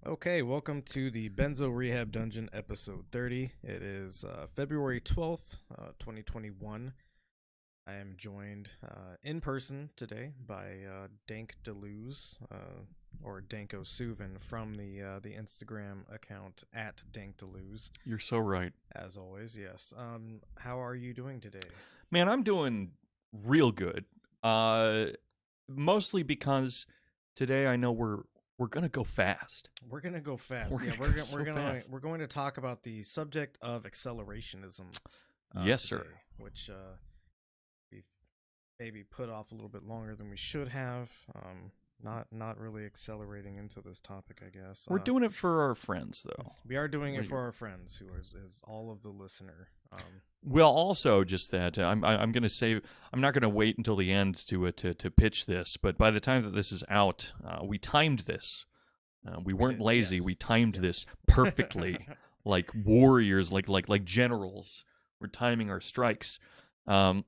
Okay, welcome to the Benzo Rehab Dungeon episode 30. It is February 12th, 2021. I am joined in person today by Danko Suvin, or Danko Suvin from the Instagram account at Danko Suvin. You're so right. As always, yes. How are you doing today? Man, I'm doing real good. Mostly because today I know we're gonna go fast. We're gonna go fast. We're going to talk about the subject of accelerationism. Yes, today, sir. Which we've maybe put off a little bit longer than we should have. Not really accelerating into this topic, I guess. We're doing it for our friends, though. We are doing it for our friends, who is all of the listener. Well, also just that I'm going to say I'm not going to wait until the end to pitch this, but by the time that this is out, we timed this. We weren't lazy. Yes. We timed this perfectly, like warriors, like generals. We're timing our strikes. But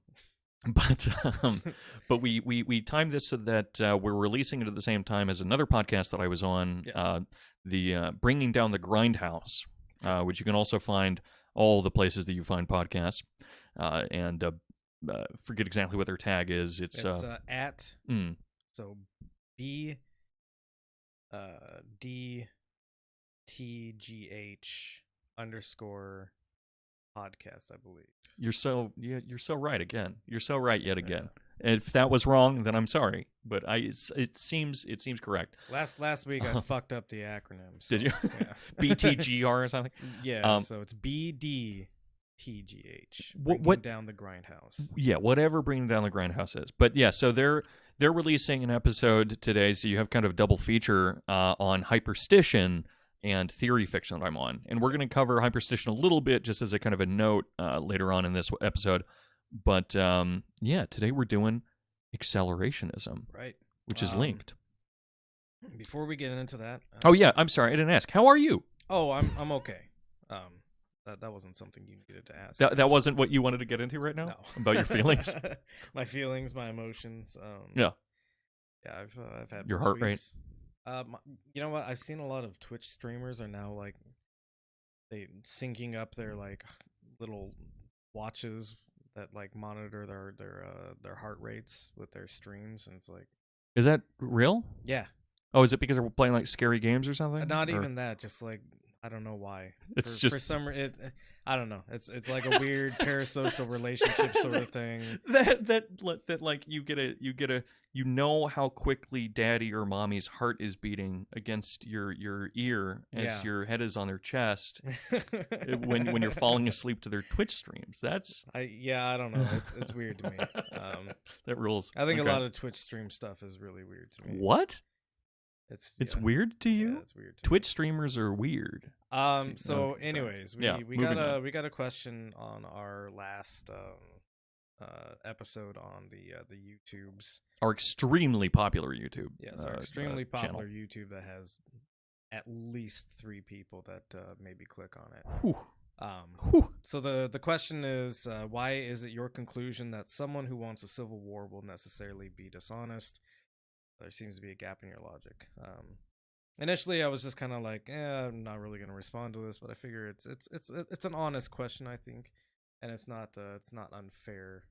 we timed this so that we're releasing it at the same time as another podcast that I was on, Yes. the Bringing Down the Grindhouse, which you can also find all the places that you find podcasts, and forget exactly what their tag is. It's at so B D T G H _podcast, I believe. You're so right again. You're so right yet again. Yeah. If that was wrong, then I'm sorry, but it seems correct. Last week I fucked up the acronyms. So, did you? Yeah. BTGR or something? Yeah. So it's BDTGH. What down the grindhouse? Yeah, whatever Bringing Down the Grindhouse is. But yeah, so they're releasing an episode today, so you have kind of a double feature on hyperstition and theory fiction that I'm on. And we're going to cover hyperstition a little bit just as a kind of a note later on in this episode. But yeah, today we're doing accelerationism, right? Which is linked. Before we get into that, oh yeah, I'm sorry, I didn't ask. How are you? Oh, I'm okay. That wasn't something you needed to ask. That wasn't what you wanted to get into right now? No. About your feelings? My feelings, my emotions. Yeah. Yeah, I've had your heart rate. You know what? I've seen a lot of Twitch streamers are now like they syncing up their like little watches that like monitor their heart rates with their streams, and it's like, is that real? Yeah. Oh, is it because they're playing like scary games or something? Not even that. Just like, I don't know why. It's for some I don't know. It's like a weird parasocial relationship sort of thing. That like you know how quickly daddy or mommy's heart is beating against your ear as your head is on their chest when you're falling asleep to their Twitch streams. I don't know. It's weird to me. That rules. I think a lot of Twitch stream stuff is really weird to me. What? It's weird to you? Yeah, it's weird. Twitch streamers are weird. So anyways, we got a question on our last episode on the YouTubes. Our extremely popular YouTube. Yes, our extremely popular channel. YouTube that has at least 3 people that maybe click on it. Whew. So the question is, why is it your conclusion that someone who wants a civil war will necessarily be dishonest? There seems to be a gap in your logic. Initially, I was just kind of like, I'm not really going to respond to this, but I figure it's an honest question, I think, and it's not unfair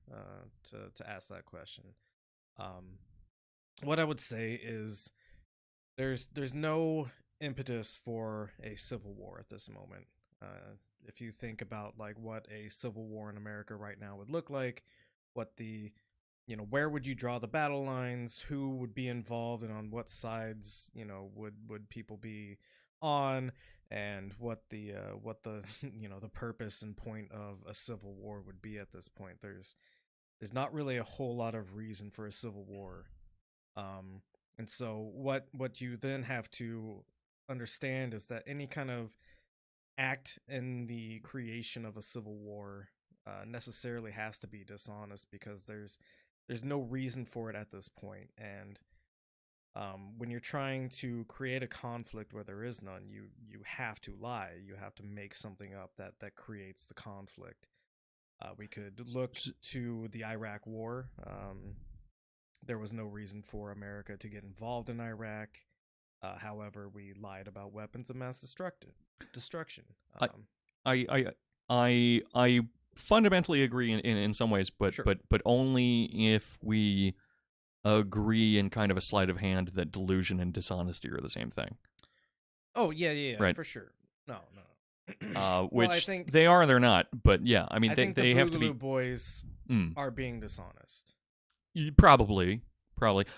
to ask that question. What I would say is there's no impetus for a civil war at this moment. If you think about like what a civil war in America right now would look like, where would you draw the battle lines? Who would be involved, and on what sides, would people be on, and what the the purpose and point of a civil war would be at this point. There's not really a whole lot of reason for a civil war. And so what you then have to understand is that any kind of act in the creation of a civil war necessarily has to be dishonest, because there's no reason for it at this point. And when you're trying to create a conflict where there is none, you have to lie. You have to make something up that creates the conflict. We could look to the Iraq War. There was no reason for America to get involved in Iraq. However, we lied about weapons of mass destruction. I fundamentally agree in some ways, but Sure. but only if we agree in kind of a sleight of hand that delusion and dishonesty are the same thing. Oh yeah, Right. for sure. No. Which Well, I think they are, they're not. But yeah, I mean, I they think the have to be. Boogaloo Boys are being dishonest. Probably.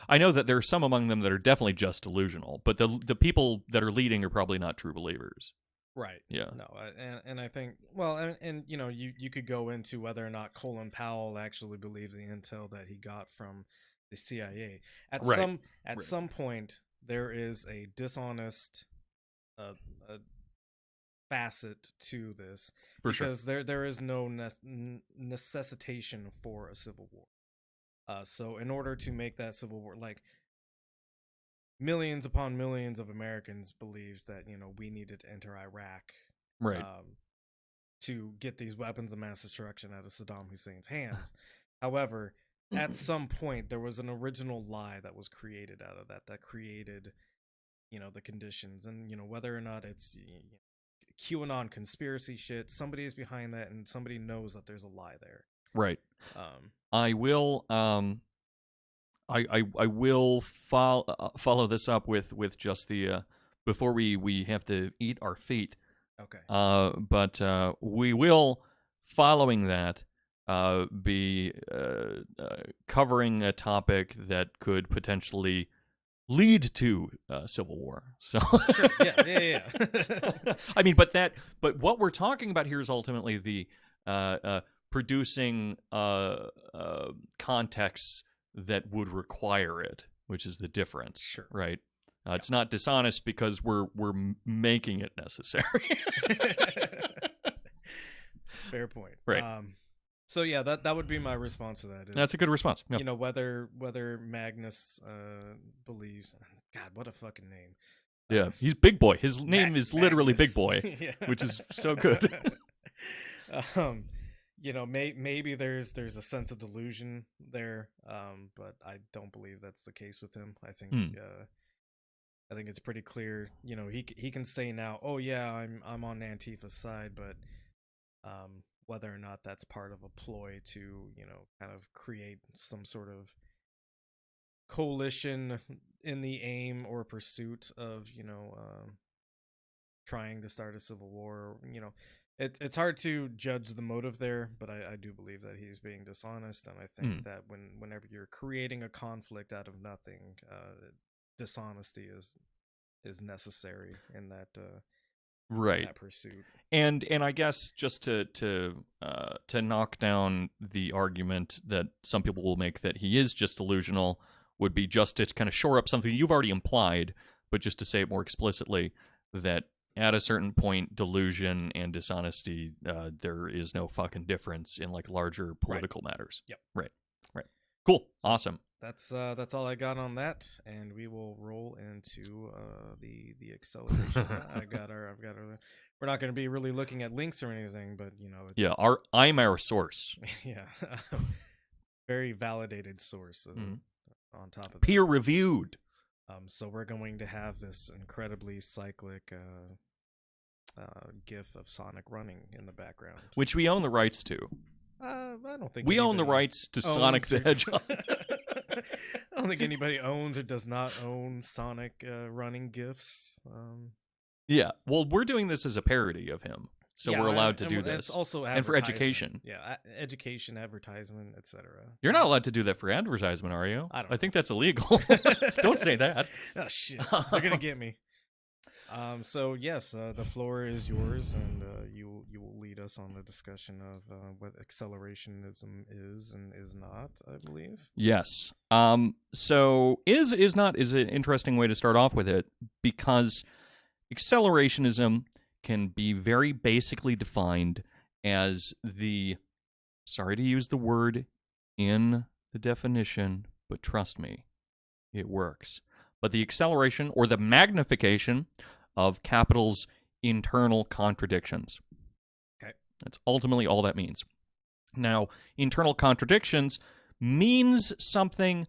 I know that there are some among them that are definitely just delusional, but the people that are leading are probably not true believers. Right. Yeah. No, and I think, well, and you know, you could go into whether or not Colin Powell actually believed the intel that he got from the CIA. At some point, there is a dishonest facet to this, For sure. because there is no necessitation for a civil war. So in order to make that civil war, like, millions upon millions of Americans believed that, you know, we needed to enter Iraq, Right. to get these weapons of mass destruction out of Saddam Hussein's hands. However, at some point, there was an original lie that was created out of that created, you know, the conditions. And, you know, whether or not it's QAnon conspiracy shit, somebody is behind that, and somebody knows that there's a lie there. Right. I will I will follow this up with just the before we have to eat our feet. Okay. But we will, following that, be covering a topic that could potentially lead to civil war. So Sure. Yeah. I mean, but what we're talking about here is ultimately the producing contexts that would require it, which is the difference. Sure. Right. It's not dishonest because we're making it necessary. Fair point. Right. So yeah, that would be my response to that. That's a good response. Yep. You know, whether Magnus believes. God, what a fucking name. Yeah, he's Big Boy. His name is literally Magnus. Big Boy, Yeah. which is so good. You know, maybe there's a sense of delusion there, but I don't believe that's the case with him. I think I think it's pretty clear. You know, he can say now, "Oh yeah, I'm on Antifa's side," but whether or not that's part of a ploy to, you know, kind of create some sort of coalition in the aim or pursuit of, you know, trying to start a civil war, you know, it's hard to judge the motive there, but I do believe that he's being dishonest, and I think that whenever you're creating a conflict out of nothing, dishonesty is necessary in that right. that pursuit. And I guess just to knock down the argument that some people will make that he is just delusional would be just to kind of shore up something you've already implied, but just to say it more explicitly, that at a certain point, delusion and dishonesty, there is no fucking difference in like larger political matters. Yep. Right. Cool. So awesome. That's all I got on that, and we will roll into the acceleration. I've got our. We're not going to be really looking at links or anything, but you know. Yeah, I'm our source. Yeah, very validated source. On top of that, peer reviewed. So we're going to have this incredibly cyclic GIF of Sonic running in the background, which we own the rights to. I don't think we own the rights to Sonic the Hedgehog. I don't think anybody owns or does not own Sonic running GIFs. Yeah, well, we're doing this as a parody of him, so we're allowed to do this. It's also and for education. Yeah, education, advertisement, etc. You're not allowed to do that for advertisement, are you? I don't know. think that's illegal. Don't say that. Oh shit, they're gonna get me. So yes, the floor is yours, and you will lead us on the discussion of what accelerationism is and is not, I believe. Yes. So is not is an interesting way to start off with it, because accelerationism can be very basically defined as the, sorry to use the word in the definition, but trust me, it works. But the acceleration or the magnification of capital's internal contradictions. Okay. That's ultimately all that means. Now, internal contradictions means something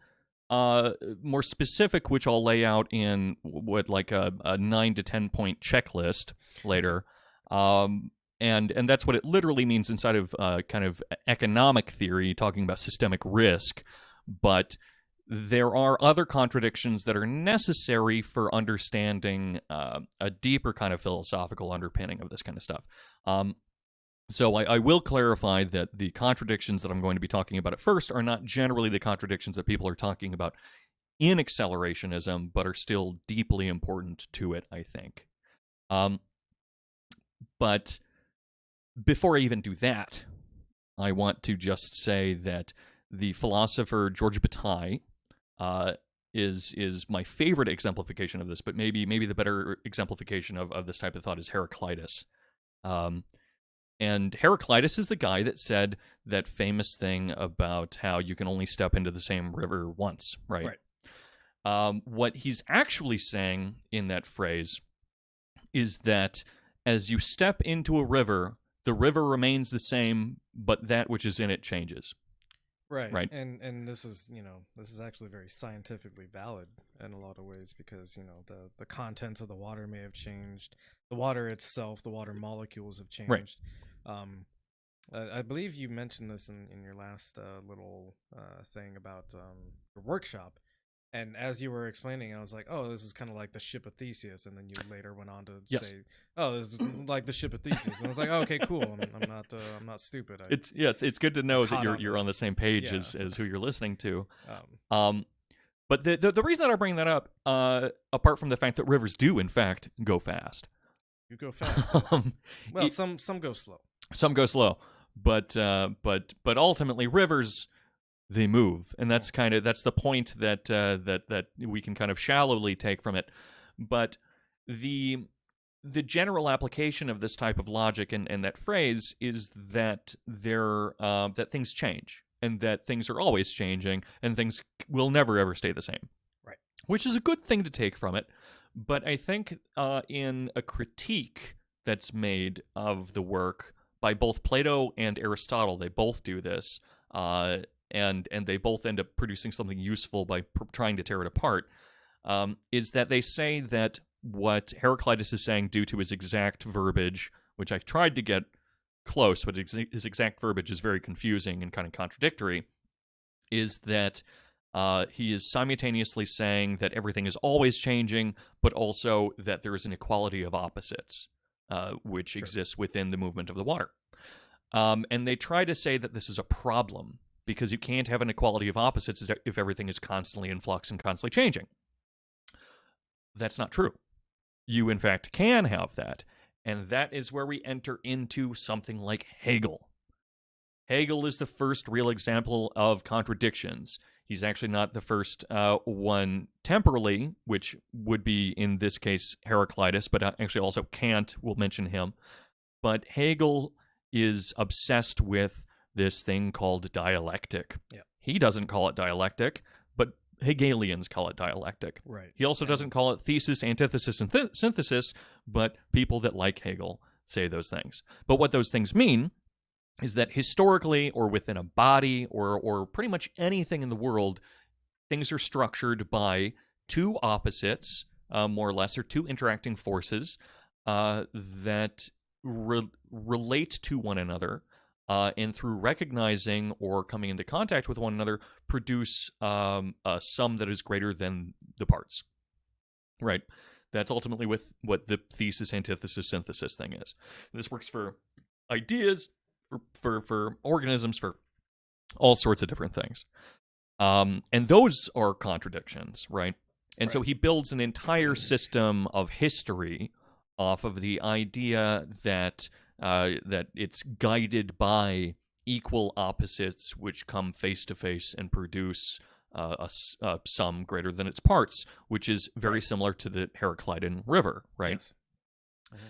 more specific, which I'll lay out in what like a 9 to 10 point checklist later. And that's what it literally means inside of kind of economic theory, talking about systemic risk. But there are other contradictions that are necessary for understanding a deeper kind of philosophical underpinning of this kind of stuff. So I will clarify that the contradictions that I'm going to be talking about at first are not generally the contradictions that people are talking about in accelerationism, but are still deeply important to it, I think. But before I even do that, I want to just say that the philosopher George Bataille is my favorite exemplification of this, but maybe the better exemplification of this type of thought is Heraclitus. And Heraclitus is the guy that said that famous thing about how you can only step into the same river once, right? What he's actually saying in that phrase is that as you step into a river, the river remains the same, but that which is in it changes. Right. And this is, this is actually very scientifically valid in a lot of ways, because, the contents of the water may have changed. The water itself, the water molecules have changed. Right. I believe you mentioned this in your last little thing about your workshop. And as you were explaining, I was like, "Oh, this is kind of like the ship of Theseus." And then you later went on to say, "Oh, this is like the ship of Theseus." And I was like, "Oh, okay, cool. I'm not stupid." It's good to know that you're on the same page as who you're listening to. But the reason that I bring that up, apart from the fact that rivers do in fact go fast. You go fast. Yes. Well, some go slow. Some go slow, but ultimately rivers, they move, and that's the point that we can kind of shallowly take from it. But the general application of this type of logic and that phrase is that that things change, and that things are always changing, and things will never ever stay the same. Right. Which is a good thing to take from it. But I think in a critique that's made of the work by both Plato and Aristotle, they both do this, and they both end up producing something useful by trying to tear it apart, is that they say that what Heraclitus is saying, due to his exact verbiage, which I tried to get close, but his exact verbiage is very confusing and kind of contradictory, is that he is simultaneously saying that everything is always changing, but also that there is an equality of opposites, which exists within the movement of the water. And they try to say that this is a problem, because you can't have an equality of opposites if everything is constantly in flux and constantly changing. That's not true. You, in fact, can have that. And that is where we enter into something like Hegel. Hegel is the first real example of contradictions. He's actually not the first one temporally, which would be, in this case, Heraclitus, but actually also Kant will mention him. But Hegel is obsessed with this thing called dialectic. Yeah. He doesn't call it dialectic, but Hegelians call it dialectic. Right. He also doesn't call it thesis, antithesis, and synthesis, but people that like Hegel say those things. But what those things mean is that historically, or within a body, or pretty much anything in the world, things are structured by two opposites, more or less, or two interacting forces that relate to one another, and through recognizing or coming into contact with one another, produce a sum that is greater than the parts. Right? That's ultimately what the thesis, antithesis, synthesis thing is. This works for ideas, for organisms, for all sorts of different things. And those are contradictions, right? And so he builds an entire system of history off of the idea that that it's guided by equal opposites which come face to face and produce a sum greater than its parts, which is very similar to the Heraclitan River, right? Yes. Mm-hmm.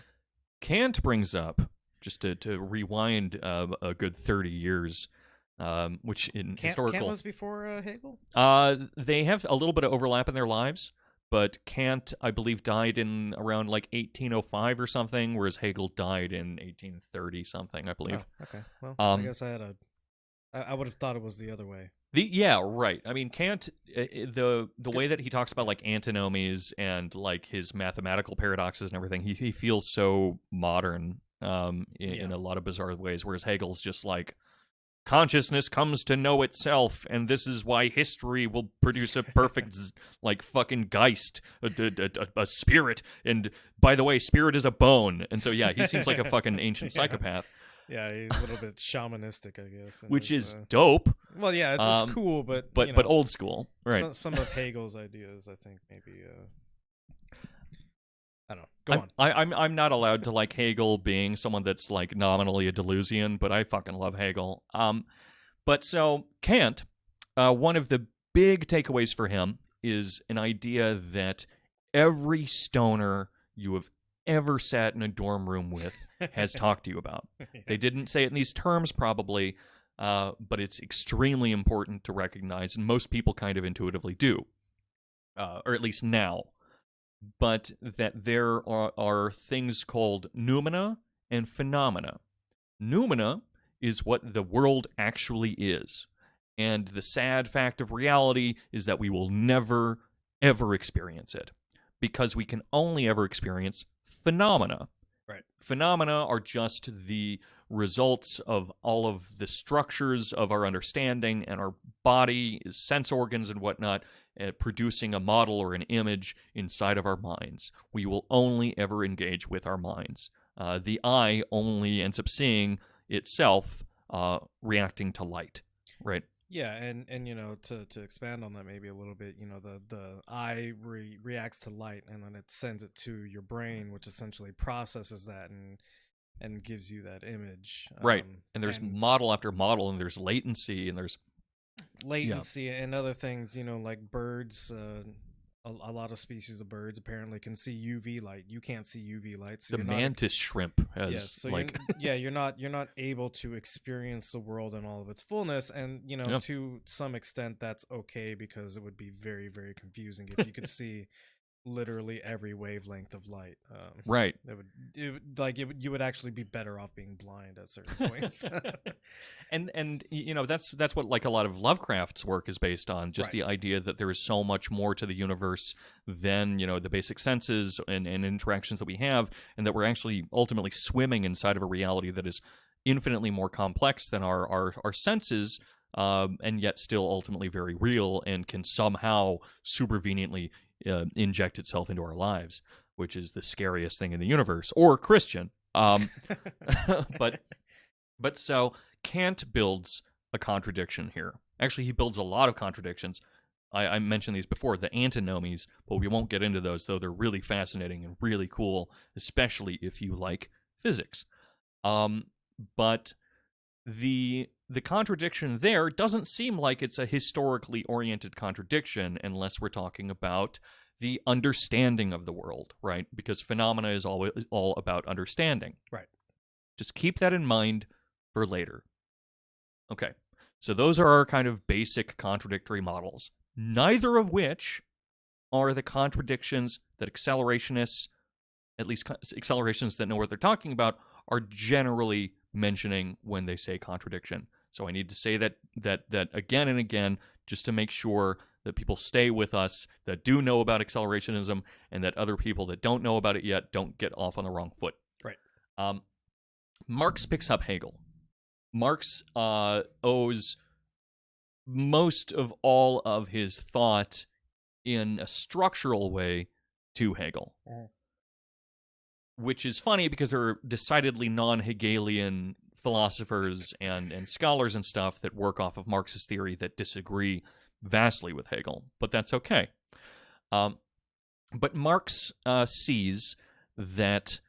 Kant brings up, just to rewind a good 30 years, which in historical... Kant was before Hegel? They have a little bit of overlap in their lives, but Kant, I believe, died in around like 1805 or something, whereas Hegel died in 1830 something, I believe. Oh, okay. Well, I guess I would have thought it was the other way. Yeah, right. I mean, Kant, the way that he talks about like antinomies and like his mathematical paradoxes and everything, he feels so modern in a lot of bizarre ways, whereas Hegel's just like, consciousness comes to know itself, and this is why history will produce a perfect like fucking Geist, a spirit, and by the way, spirit is a bone. And so yeah, he seems like a fucking ancient psychopath. Yeah, he's a little bit shamanistic, I guess. Which is dope. Well, yeah, it's cool, but you know, but old school, right? Some of Hegel's ideas, I think, maybe. I don't know. Go on. I'm not allowed to like Hegel, being someone that's like nominally a delusian, but I fucking love Hegel. But so Kant, one of the big takeaways for him is an idea that every stoner you have ever sat in a dorm room with has talked to you about. Yeah. They didn't say it in these terms probably, but it's extremely important to recognize, and most people kind of intuitively do, or at least now. But that there are things called noumena and phenomena. Noumena is what the world actually is. And the sad fact of reality is that we will never, ever experience it, because we can only ever experience phenomena. Right. Phenomena are just the results of all of the structures of our understanding and our body, sense organs and whatnot, producing a model or an image inside of our minds. We will only ever engage with our minds. The eye only ends up seeing itself reacting to light, right? Yeah, and you know, to expand on that maybe a little bit, you know, the eye reacts to light, and then it sends it to your brain, which essentially processes that and gives you that image. Right. And there's model after model, and there's latency, and there's and other things, you know, like birds. A lot of species of birds apparently can see UV light. You can't see UV light. So the mantis shrimp has you're not able to experience the world in all of its fullness, and you know, to some extent that's okay, because it would be very, very confusing if you could see literally every wavelength of light. Right. You would actually be better off being blind at certain points. and you know, that's what like a lot of Lovecraft's work is based on, just the idea that there is so much more to the universe than, you know, the basic senses and interactions that we have, and that we're actually ultimately swimming inside of a reality that is infinitely more complex than our senses, and yet still ultimately very real, and can somehow superveniently inject itself into our lives, which is the scariest thing in the universe, or Christian. But so Kant builds a contradiction here. Actually, he builds a lot of contradictions. I mentioned these before, the antinomies, but we won't get into those, though they're really fascinating and really cool, especially if you like physics. But the contradiction there doesn't seem like it's a historically oriented contradiction, unless we're talking about the understanding of the world, right? Because phenomena is all about understanding. Right. Just keep that in mind for later. Okay, so those are our kind of basic contradictory models, neither of which are the contradictions that accelerationists, at least accelerationists that know what they're talking about, are generally mentioning when they say contradiction. So I need to say that again and again, just to make sure that people stay with us, that do know about accelerationism, and that other people that don't know about it yet don't get off on the wrong foot. Right. Marx picks up Hegel. Marx owes most of all of his thought in a structural way to Hegel. Which is funny, because there are decidedly non-Hegelian philosophers and scholars and stuff that work off of Marx's theory that disagree vastly with Hegel, but that's okay. But Marx sees that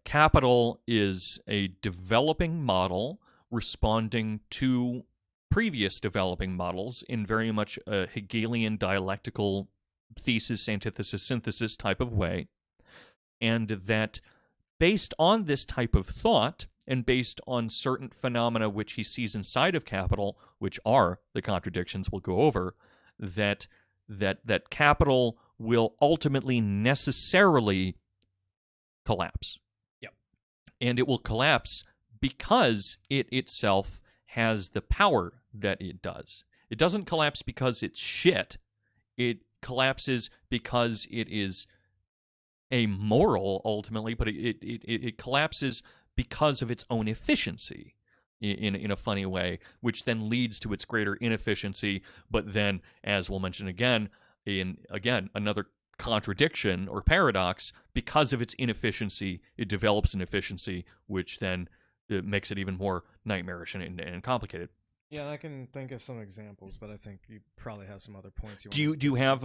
capital is a developing model responding to previous developing models in very much a Hegelian dialectical thesis, antithesis, synthesis type of way, and that based on this type of thought and based on certain phenomena which he sees inside of capital, which are the contradictions we'll go over, that capital will ultimately necessarily collapse. Yep. And it will collapse because it itself has the power that it does. It doesn't collapse because it's shit. It collapses because it is amoral ultimately, but it collapses because of its own efficiency in a funny way, which then leads to its greater inefficiency. But then, as we'll mention again, another contradiction or paradox, because of its inefficiency, it develops an efficiency, which then makes it even more nightmarish and complicated. Yeah, I can think of some examples, but I think you probably have some other points. Do you have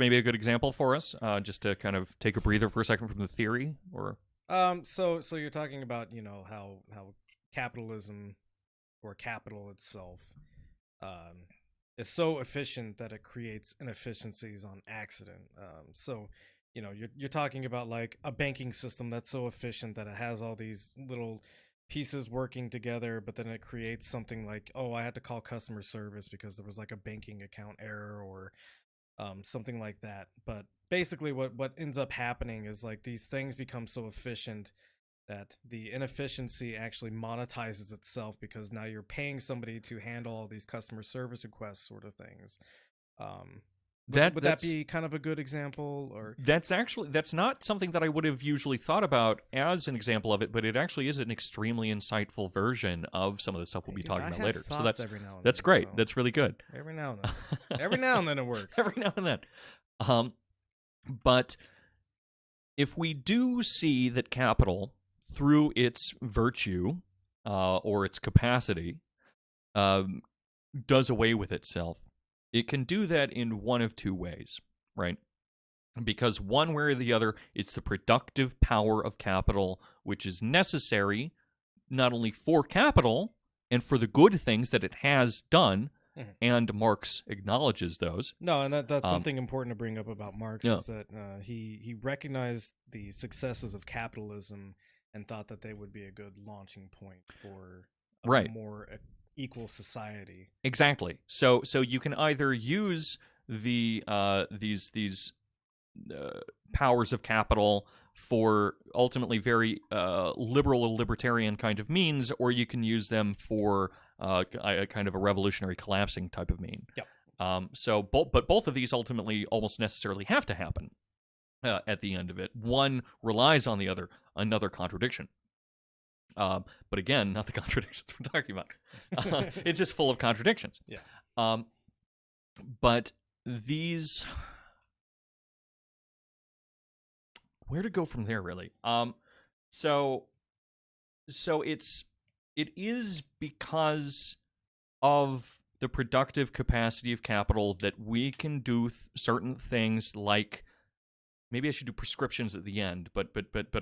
maybe a good example for us, just to kind of take a breather for a second from the theory, or? So you're talking about how capitalism or capital itself is so efficient that it creates inefficiencies on accident. So you're talking about like a banking system that's so efficient that it has all these little pieces working together, but then it creates something like, oh, I had to call customer service because there was like a banking account error or something like that. But basically what ends up happening is like these things become so efficient that the inefficiency actually monetizes itself, because now you're paying somebody to handle all these customer service requests sort of things. Would that be kind of a good example? Or that's not something that I would have usually thought about as an example of it, but it actually is an extremely insightful version of some of the stuff we'll be talking about later. So that's great. So that's really good. Every now and then, every now and then it works. Every now and then. But if we do see that capital, through its virtue or its capacity, does away with itself, it can do that in one of two ways, right? Because one way or the other, it's the productive power of capital, which is necessary not only for capital and for the good things that it has done, and Marx acknowledges those. No, and that's something important to bring up about Marx, is that he recognized the successes of capitalism and thought that they would be a good launching point for a more equal society. Exactly. So you can either use these powers of capital for ultimately very liberal or libertarian kind of means, or you can use them for a kind of a revolutionary collapsing type of mean. Yep. But both of these ultimately almost necessarily have to happen at the end of it. One relies on the other, another contradiction. But again, not the contradictions we're talking about. It's just full of contradictions. Yeah. But these, where to go from there, really? So it is because of the productive capacity of capital that we can do certain things, like, maybe I should do prescriptions at the end, but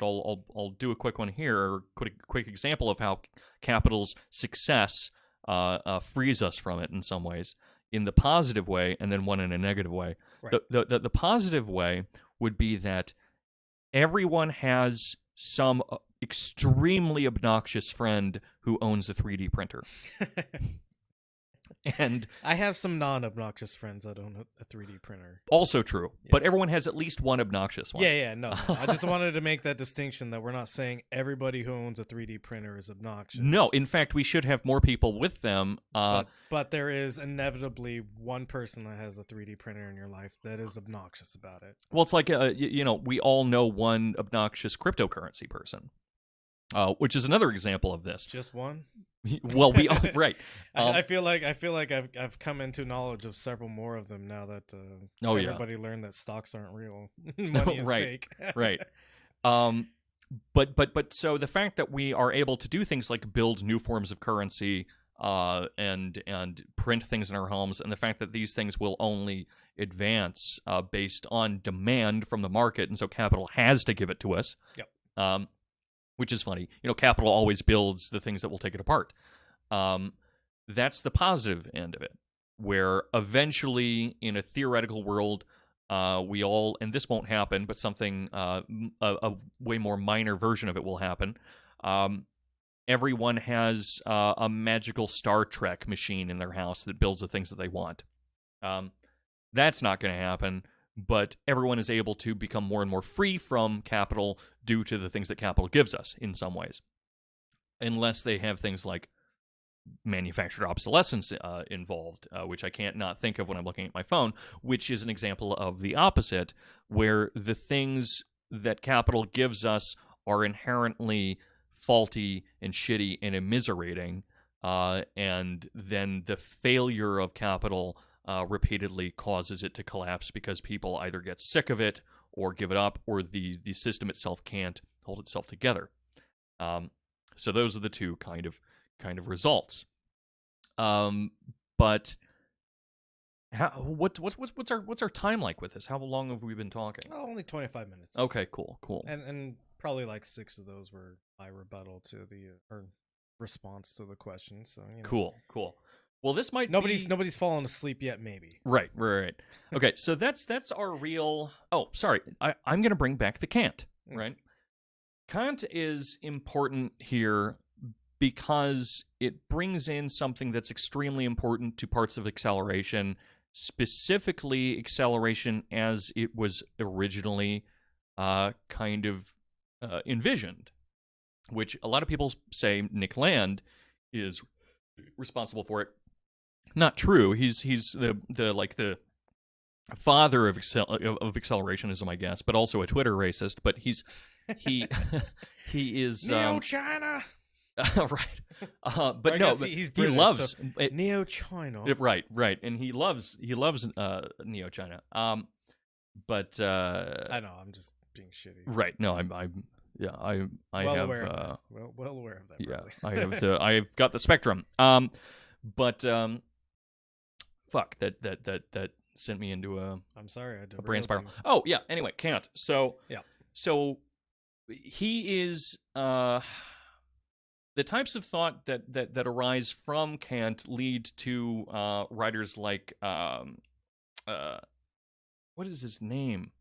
I'll do a quick one here, or quick example of how capital's success frees us from it in some ways, in the positive way, and then one in a negative way. Right. The positive way would be that everyone has some extremely obnoxious friend who owns a 3D printer. And I have some non-obnoxious friends that own a 3D printer. Also true, yeah. But everyone has at least one obnoxious one. Yeah, no. I just wanted to make that distinction, that we're not saying everybody who owns a 3D printer is obnoxious. No, in fact, we should have more people with them. But there is inevitably one person that has a 3D printer in your life that is obnoxious about it. Well, it's like, we all know one obnoxious cryptocurrency person, which is another example of this. Just one? Well, we all right. I feel like I've come into knowledge of several more of them now that everybody learned that stocks aren't real. Money is fake. Right. But so the fact that we are able to do things like build new forms of currency and print things in our homes, and the fact that these things will only advance based on demand from the market, and so capital has to give it to us. Yep. Which is funny. Capital always builds the things that will take it apart. That's the positive end of it, where eventually, in a theoretical world, we all, and this won't happen, but something, a way more minor version of it will happen. Everyone has a magical Star Trek machine in their house that builds the things that they want. That's not going to happen, but everyone is able to become more and more free from capital due to the things that capital gives us in some ways. Unless they have things like manufactured obsolescence involved, which I can't not think of when I'm looking at my phone, which is an example of the opposite, where the things that capital gives us are inherently faulty and shitty and immiserating, and then the failure of capital repeatedly causes it to collapse because people either get sick of it or give it up, or the system itself can't hold itself together. So those are the two kind of results. But what's our time like with this? How long have we been talking? Oh, only 25 minutes. Okay, cool. And probably like 6 of those were my rebuttal to the or response to the question. So cool. Well, this might nobody's fallen asleep yet. Maybe. Right. Okay, so that's our real. Oh, sorry. I'm going to bring back the Kant. Right. Kant is important here because it brings in something that's extremely important to parts of acceleration, specifically acceleration as it was originally envisioned, which a lot of people say Nick Land is responsible for it. Not true. He's the father of accelerationism, I guess, but also a Twitter racist. But he is Neo-China. Right. But he's he British, loves Neo-China. Right, and he loves Neo-China. But I know, I'm just being shitty. Right. No, I well have aware of that. Well aware of that. Yeah, probably. I've got the spectrum. But fuck, that sent me into I'm sorry, a brain spiral. Oh yeah. Anyway, Kant. So yeah. So he is the types of thought that arise from Kant lead to writers like what is his name?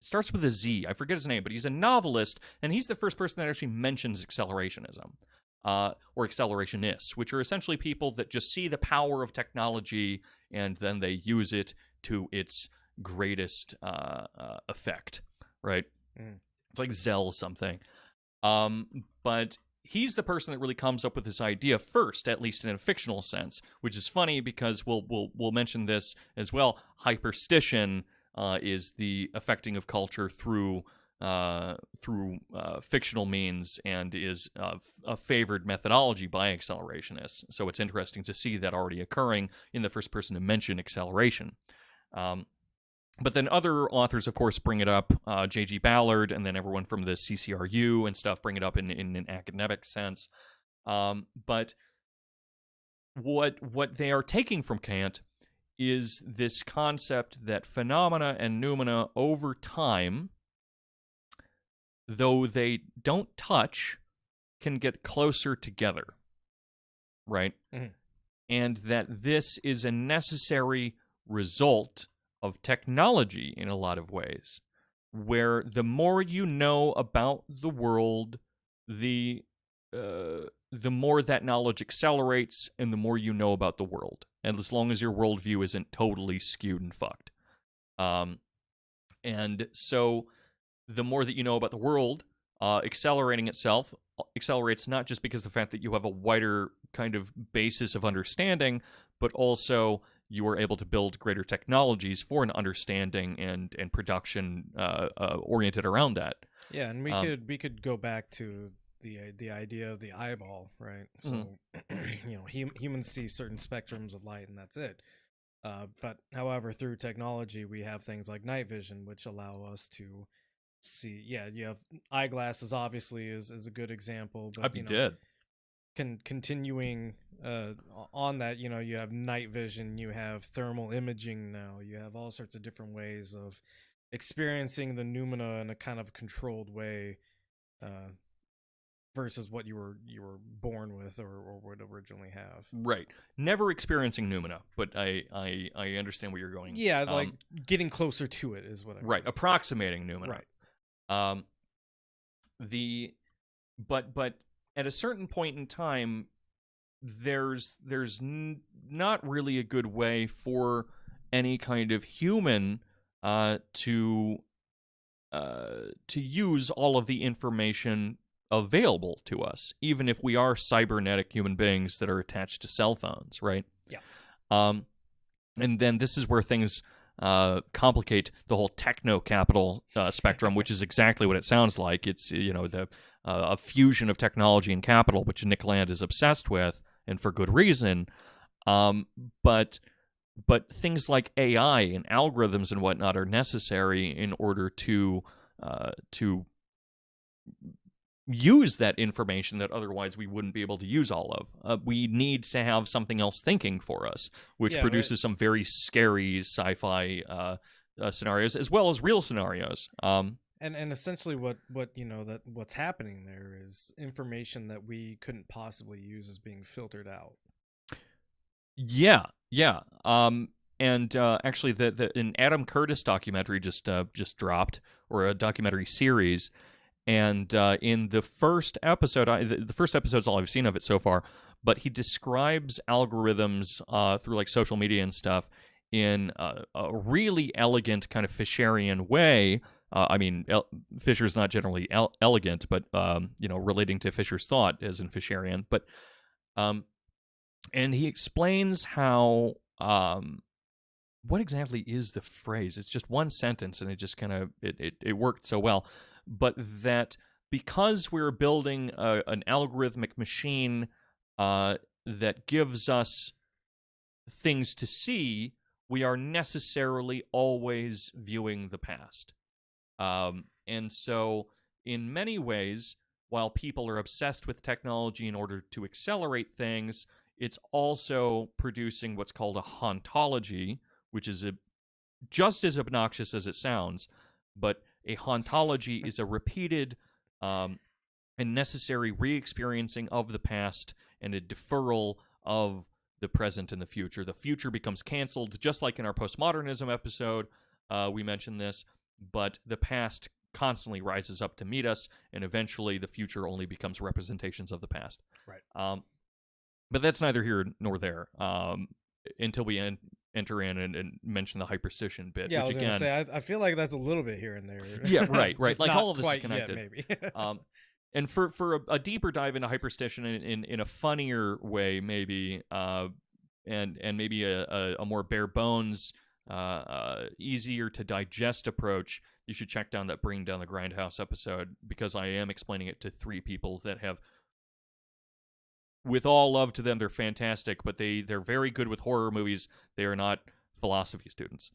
It starts with a Z. I forget his name, but he's a novelist, and he's the first person that actually mentions accelerationism. Or accelerationists, which are essentially people that just see the power of technology and then they use it to its greatest effect, right? It's like Zell something. But he's the person that really comes up with this idea first, at least in a fictional sense, which is funny because we'll mention this as well. Hyperstition is the affecting of culture through fictional means and is a favored methodology by accelerationists. So it's interesting to see that already occurring in the first person to mention acceleration. But then other authors, of course, bring it up. J.G. Ballard and then everyone from the CCRU and stuff bring it up in an academic sense. But what they are taking from Kant is this concept that phenomena and noumena over time, though they don't touch, can get closer together, right? And that this is a necessary result of technology in a lot of ways, where the more you know about the world, the more that knowledge accelerates, and the more you know about the world. And as long as your worldview isn't totally skewed and fucked. And so the more that you know about the world, accelerating itself accelerates not just because of the fact that you have a wider kind of basis of understanding, but also you are able to build greater technologies for an understanding and production oriented around that. Yeah, and we could go back to the idea of the eyeball, right? So humans see certain spectrums of light, and that's it. But however, through technology, we have things like night vision, which allow us to see. Yeah, you have eyeglasses. Obviously, is a good example. But, I'd be dead. continuing on that, you have night vision, you have thermal imaging now, you have all sorts of different ways of experiencing the noumena in a kind of controlled way, versus what you were born with or would originally have. Right. Never experiencing noumena, but I understand where you're going. Yeah, like getting closer to it is what I mean. Right. Approximating noumena. Right. But at a certain point in time, there's not really a good way for any kind of human to use all of the information available to us, even if we are cybernetic human beings that are attached to cell phones, right? Yeah. And then this is where things complicate the whole techno-capital spectrum, which is exactly what it sounds like. It's a fusion of technology and capital, which Nick Land is obsessed with, and for good reason. But things like AI and algorithms and whatnot are necessary in order to use that information that otherwise we wouldn't be able to use all of. We need to have something else thinking for us, which produces some very scary sci-fi scenarios as well as real scenarios. And essentially what's happening there is information that we couldn't possibly use is being filtered out. Yeah. And actually, an Adam Curtis documentary just dropped, or a documentary series. And in the first episode, the first episode's all I've seen of it so far, but he describes algorithms through like social media and stuff in a really elegant kind of Fisherian way. I mean, Fisher's not generally elegant, but relating to Fisher's thought as in Fisherian. But and he explains how what exactly is the phrase? It's just one sentence, and it just kind of it worked so well. But that because we're building an algorithmic machine that gives us things to see, we are necessarily always viewing the past. And so, in many ways, while people are obsessed with technology in order to accelerate things, it's also producing what's called a hauntology, which is just as obnoxious as it sounds, but a hauntology is a repeated and necessary re-experiencing of the past and a deferral of the present and the future. The future becomes canceled, just like in our postmodernism episode, we mentioned this, but the past constantly rises up to meet us, and eventually the future only becomes representations of the past. Right. But that's neither here nor there until we enter in and mention the hyperstition bit. Yeah, which I was again, gonna say, I feel like that's a little bit here and there. Yeah, right. Like not all of this is quite connected. Yet, maybe. And for a deeper dive into hyperstition in a funnier way, maybe, and maybe a more bare bones, easier to digest approach, you should check down that Bring Down the Grindhouse episode, because I am explaining it to three people that have, with all love to them, they're fantastic, but they're very good with horror movies. They are not philosophy students.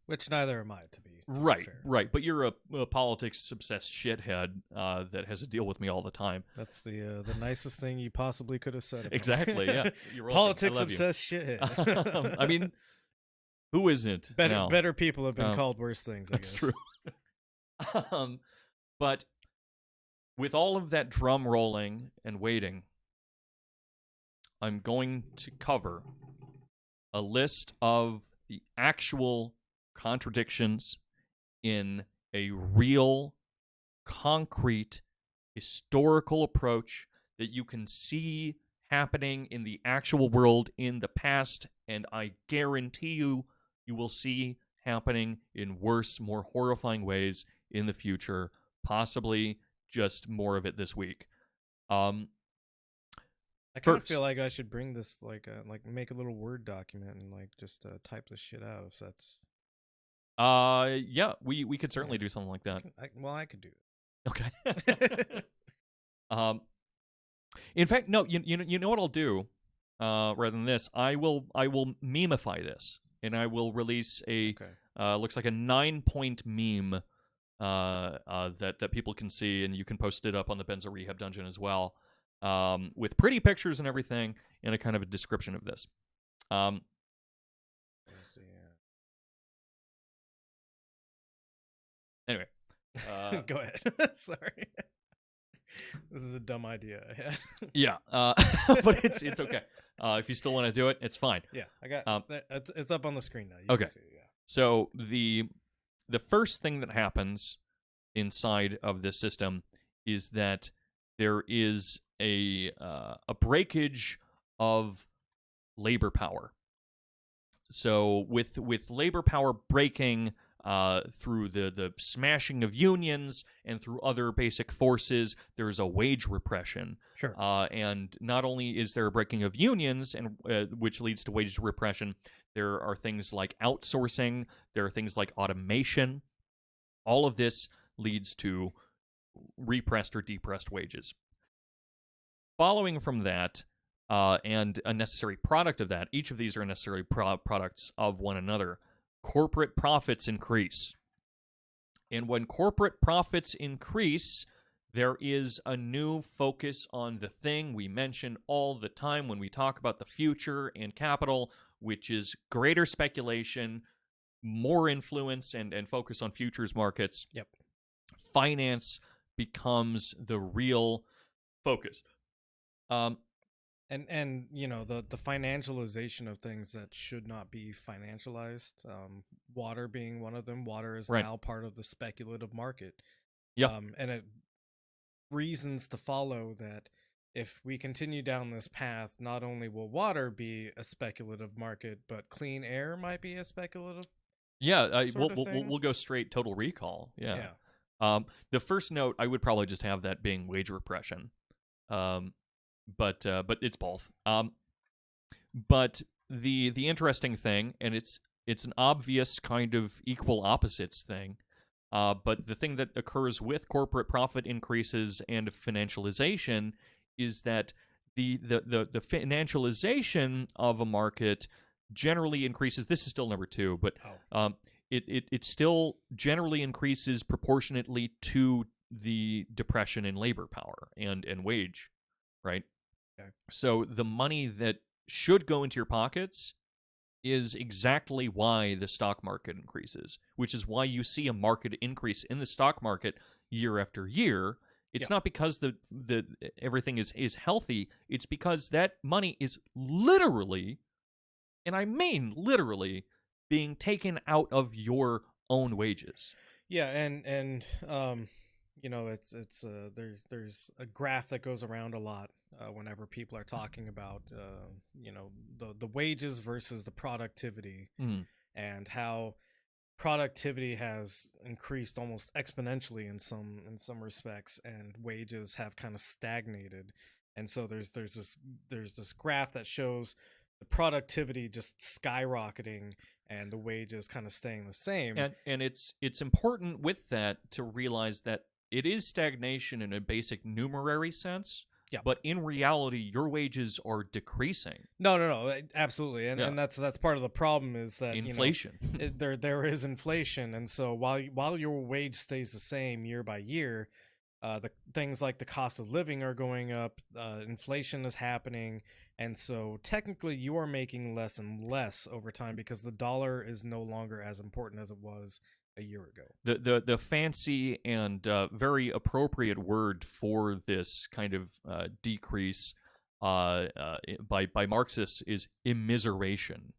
Which neither am I, to be right, fair. Right. But you're a politics-obsessed shithead that has to deal with me all the time. That's the nicest thing you possibly could have said about Exactly, yeah. Politics-obsessed shithead. I mean, who isn't? Better people have been called worse things, I guess. That's true. But with all of that drum rolling and waiting, I'm going to cover a list of the actual contradictions in a real, concrete, historical approach that you can see happening in the actual world in the past, and I guarantee you will see happening in worse, more horrifying ways in the future, possibly just more of it this week. I kind of feel like I should bring this, like make a little Word document and just type this shit out, if that's. Yeah, we could certainly do something like that. I could do it. Okay. In fact, no. You know what I'll do? Rather than this, I will memeify this, and I will release a looks like a 9-point meme that people can see, and you can post it up on the Benzo Rehab dungeon as well. with pretty pictures and everything, and a kind of a description of this. Let me see. Anyway, Go ahead. Sorry. This is a dumb idea I had. yeah, but it's okay. If you still want to do it, it's fine. Yeah, I got it's up on the screen now. You Okay. can see it, yeah. So the first thing that happens inside of this system is that there is a breakage of labor power. So with labor power breaking through the smashing of unions and through other basic forces, there's a wage repression. Sure. And not only is there a breaking of unions, and which leads to wage repression, there are things like outsourcing, there are things like automation. All of this leads to repressed or depressed wages. Following from that, and a necessary product of that, each of these are necessary products of one another. Corporate profits increase. And when corporate profits increase, there is a new focus on the thing we mention all the time when we talk about the future and capital, which is greater speculation, more influence, and focus on futures markets. Yep. Finance becomes the real focus. And you know, the financialization of things that should not be financialized, water being one of them. Water is Right. now part of the speculative market. Yeah. And it reasons to follow that if we continue down this path, not only will water be a speculative market, but clean air might be a speculative. Yeah, sort of thing. we'll go straight Total Recall. Yeah. Yeah. The first note, I would probably just have that being wage repression. But it's both. But the interesting thing, and it's an obvious kind of equal opposites thing. But the thing that occurs with corporate profit increases and financialization is that the financialization of a market generally increases. This is still number 2, but it still generally increases proportionately to the depression in labor power and wage, right? Okay. So the money that should go into your pockets is exactly why the stock market increases, which is why you see a market increase in the stock market year after year. It's not because the everything is healthy. It's because that money is literally, and I mean literally, being taken out of your own wages. Yeah, and you know, it's there's a graph that goes around a lot whenever people are talking about you know, the wages versus the productivity, and how productivity has increased almost exponentially in some respects, and wages have kind of stagnated. And so there's this graph that shows the productivity just skyrocketing and the wages kind of staying the same. And it's important with that to realize that it is stagnation in a basic numerary sense. Yeah. But in reality, your wages are decreasing. No, absolutely, and that's part of the problem is that inflation. You know, there is inflation, and so while your wage stays the same year by year, the things like the cost of living are going up, inflation is happening, and so technically you are making less and less over time because the dollar is no longer as important as it was a year ago. The fancy and very appropriate word for this kind of decrease by Marxists is immiseration.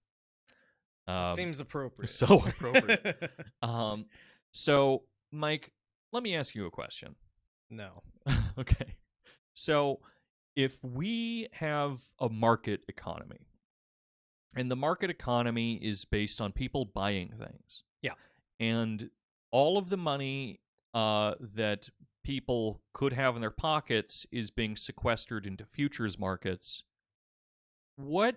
Seems appropriate. So appropriate. So, Mike, let me ask you a question. No. Okay. So, if we have a market economy, and the market economy is based on people buying things. Yeah. And all of the money that people could have in their pockets is being sequestered into futures markets. What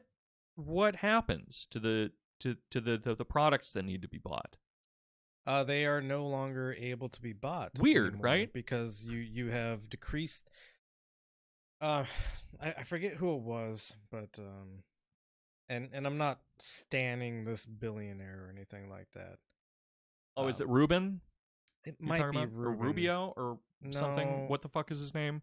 happens to the products that need to be bought? They are no longer able to be bought. Weird, anymore, right? Because you have decreased. I forget who it was, but and I'm not standing this billionaire or anything like that. Oh, is it Rubin? It might be Rubio or something. What the fuck is his name?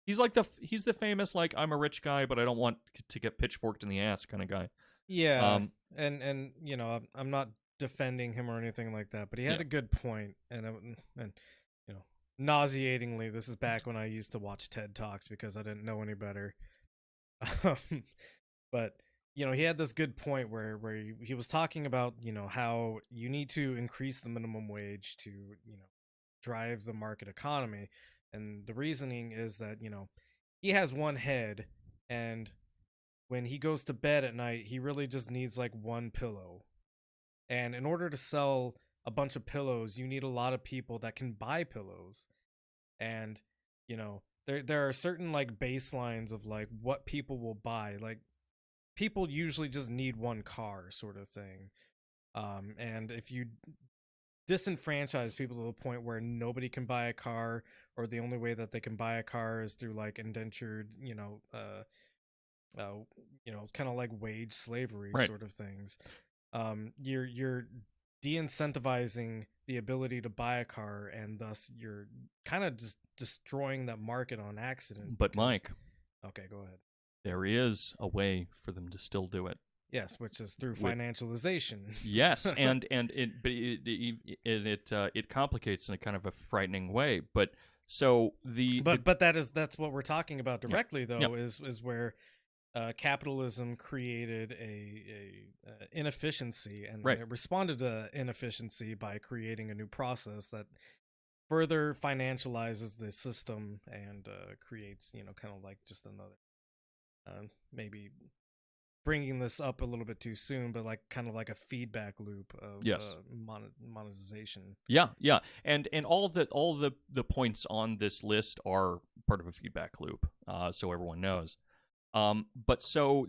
He's he's the famous like I'm a rich guy, but I don't want to get pitchforked in the ass kind of guy. Yeah, and I'm not defending him or anything like that, but he had Yeah. a good point, and nauseatingly, this is back when I used to watch TED Talks because I didn't know any better. But he had this good point where he was talking about how you need to increase the minimum wage to drive the market economy, and the reasoning is that he has one head, and when he goes to bed at night he really just needs like one pillow, and in order to sell a bunch of pillows you need a lot of people that can buy pillows, and there are certain like baselines of like what people will buy. Like people usually just need one car sort of thing, and if you disenfranchise people to the point where nobody can buy a car, or the only way that they can buy a car is through like indentured kind of like wage slavery Right. sort of things, you're de-incentivizing the ability to buy a car, and thus you're kind of just destroying that market on accident. But Mike, okay, go ahead. there is a way for them to still do it. Yes, which is through financialization. Yes, and it complicates in a kind of a frightening way. But so that's what we're talking about directly, though, is where capitalism created a inefficiency, and it responded to inefficiency by creating a new process that further financializes the system and creates kind of like just another maybe bringing this up a little bit too soon, but like kind of like a feedback loop of monetization. Yeah, and all the points on this list are part of a feedback loop, so everyone knows. But so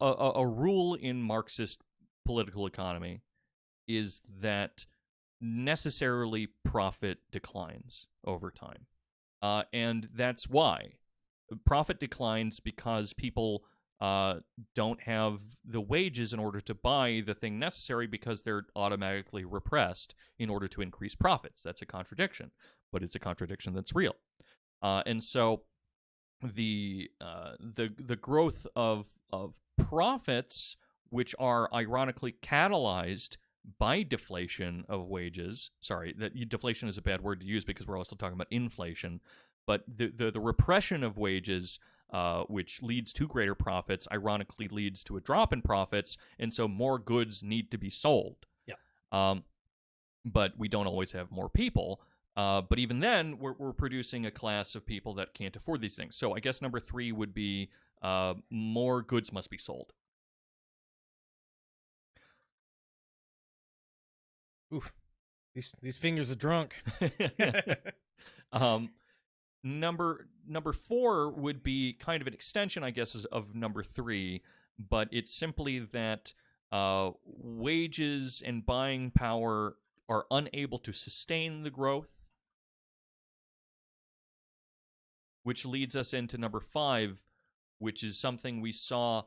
a rule in Marxist political economy is that necessarily profit declines over time, and that's why profit declines, because people don't have the wages in order to buy the thing necessary, because they're automatically repressed in order to increase profits. That's a contradiction, but it's a contradiction that's real. And so the growth of profits, which are ironically catalyzed by deflation of wages. Sorry, that deflation is a bad word to use because we're also talking about inflation. But the repression of wages, which leads to greater profits, ironically leads to a drop in profits, and so more goods need to be sold. Yeah. But we don't always have more people. But even then, we're producing a class of people that can't afford these things. So I guess number 3 would be more goods must be sold. Oof. These fingers are drunk. Number 4 would be kind of an extension, I guess, of number 3, but it's simply that wages and buying power are unable to sustain the growth, which leads us into number 5, which is something we saw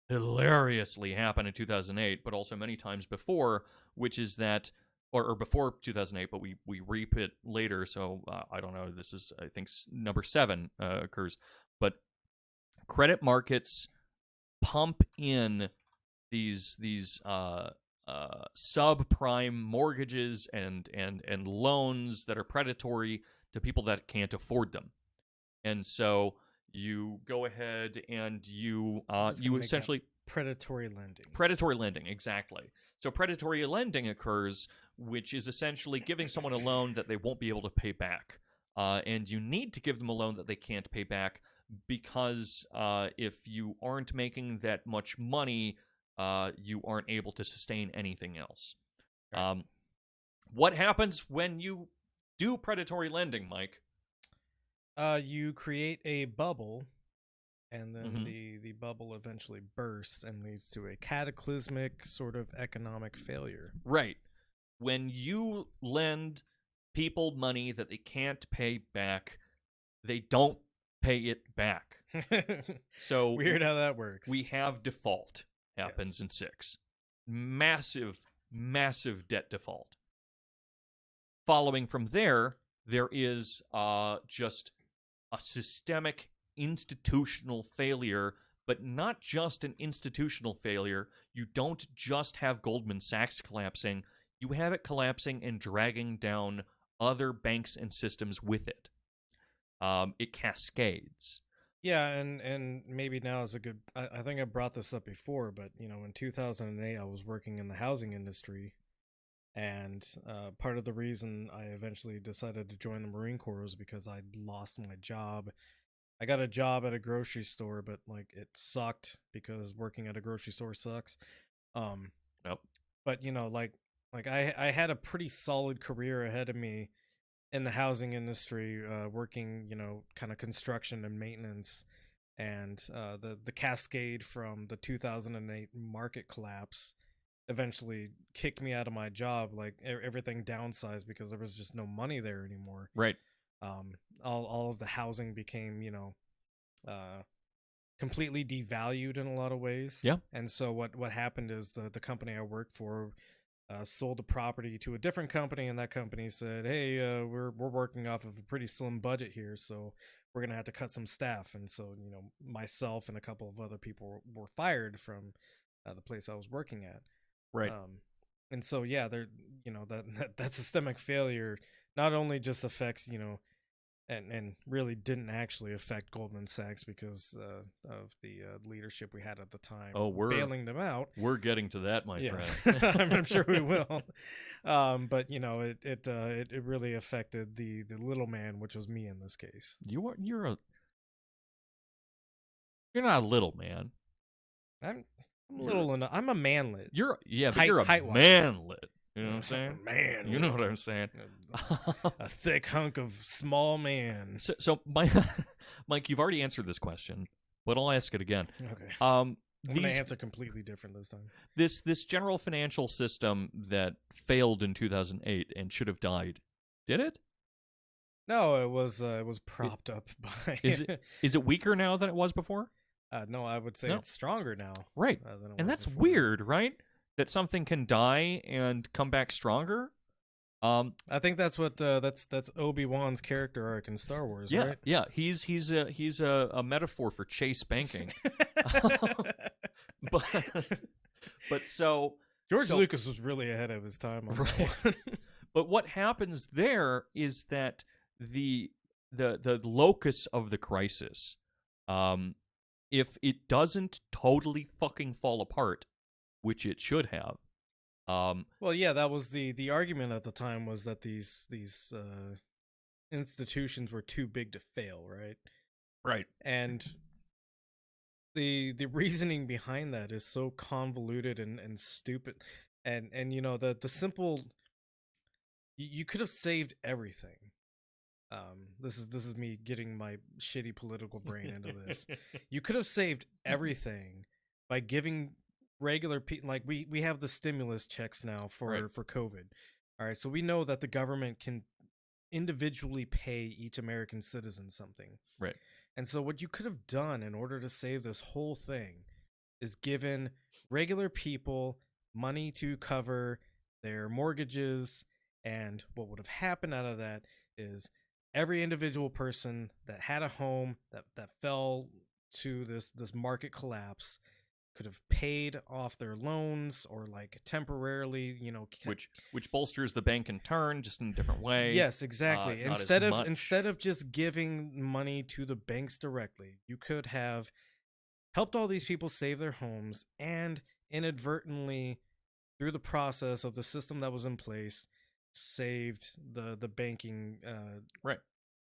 hilariously happen in 2008, but also many times before, which is that, or before 2008, but we reap it later, so I don't know, this is, I think, number 7 occurs, but credit markets pump in these subprime mortgages and loans that are predatory to people that can't afford them. And so you go ahead and you essentially predatory lending. Predatory lending, exactly. So predatory lending occurs, which is essentially giving someone a loan that they won't be able to pay back. And you need to give them a loan that they can't pay back because if you aren't making that much money, you aren't able to sustain anything else. Right. What happens when you do predatory lending, Mike? You create a bubble, and then the bubble eventually bursts and leads to a cataclysmic sort of economic failure. Right. When you lend people money that they can't pay back, they don't pay it back. So weird how that works. We have default happens in 6. Massive debt default. Following from there, there is just a systemic institutional failure, but not just an institutional failure. You don't just have Goldman Sachs collapsing, you have it collapsing and dragging down other banks and systems with it. It cascades. Yeah, and maybe now is a good. I think I brought this up before, but in 2008, I was working in the housing industry, and part of the reason I eventually decided to join the Marine Corps was because I'd lost my job. I got a job at a grocery store, but like it sucked because working at a grocery store sucks. Yep. But like I had a pretty solid career ahead of me in the housing industry, working, kind of construction and maintenance, and the cascade from the 2008 market collapse eventually kicked me out of my job. Like everything downsized because there was just no money there anymore. Right. All of the housing became, completely devalued in a lot of ways. Yeah. And so what happened is the company I worked for sold the property to a different company, and that company said, "Hey, we're working off of a pretty slim budget here, so we're gonna have to cut some staff." And so, myself and a couple of other people were fired from the place I was working at. Right. And so, yeah, there, that systemic failure not only just affects, and really didn't actually affect Goldman Sachs because of the leadership we had at the time. Oh, we're bailing them out. We're getting to that, my Yeah. friend. I'm sure we will. But it really affected the little man, which was me in this case. You're not a little man. I'm little enough. I'm a manlet. You're a height-wise. manlet. You know what I'm saying? Man, You know what I'm saying? A thick hunk of small man. So Mike, you've already answered this question, but I'll ask it again. Okay. I'm going to answer completely different this time. This general financial system that failed in 2008 and should have died, did it? No, it was propped up by. Is it weaker now than it was before? No, I would say it's stronger now. Right. Than and that's before. weird, right? That something can die and come back stronger. I think that's what that's Obi-Wan's character arc in Star Wars, yeah, right? Yeah, he's a metaphor for chase banking. but George Lucas was really ahead of his time on that one. But what happens there is that the locus of the crisis, if it doesn't totally fucking fall apart, which it should have. Well, yeah, that was the argument at the time, was that these institutions were too big to fail, right? Right. And the reasoning behind that is so convoluted and stupid. And the simple, you could have saved everything. This is me getting my shitty political brain into this. You could have saved everything by giving regular people, like we have the stimulus checks now for COVID. All right, so we know that the government can individually pay each American citizen something. Right. And so what you could have done in order to save this whole thing is given regular people money to cover their mortgages, and what would have happened out of that is every individual person that had a home that fell to this market collapse could have paid off their loans, or like temporarily, which bolsters the bank in turn, just in a different way. Yes, exactly. Instead of just giving money to the banks directly, you could have helped all these people save their homes, and inadvertently, through the process of the system that was in place, saved the banking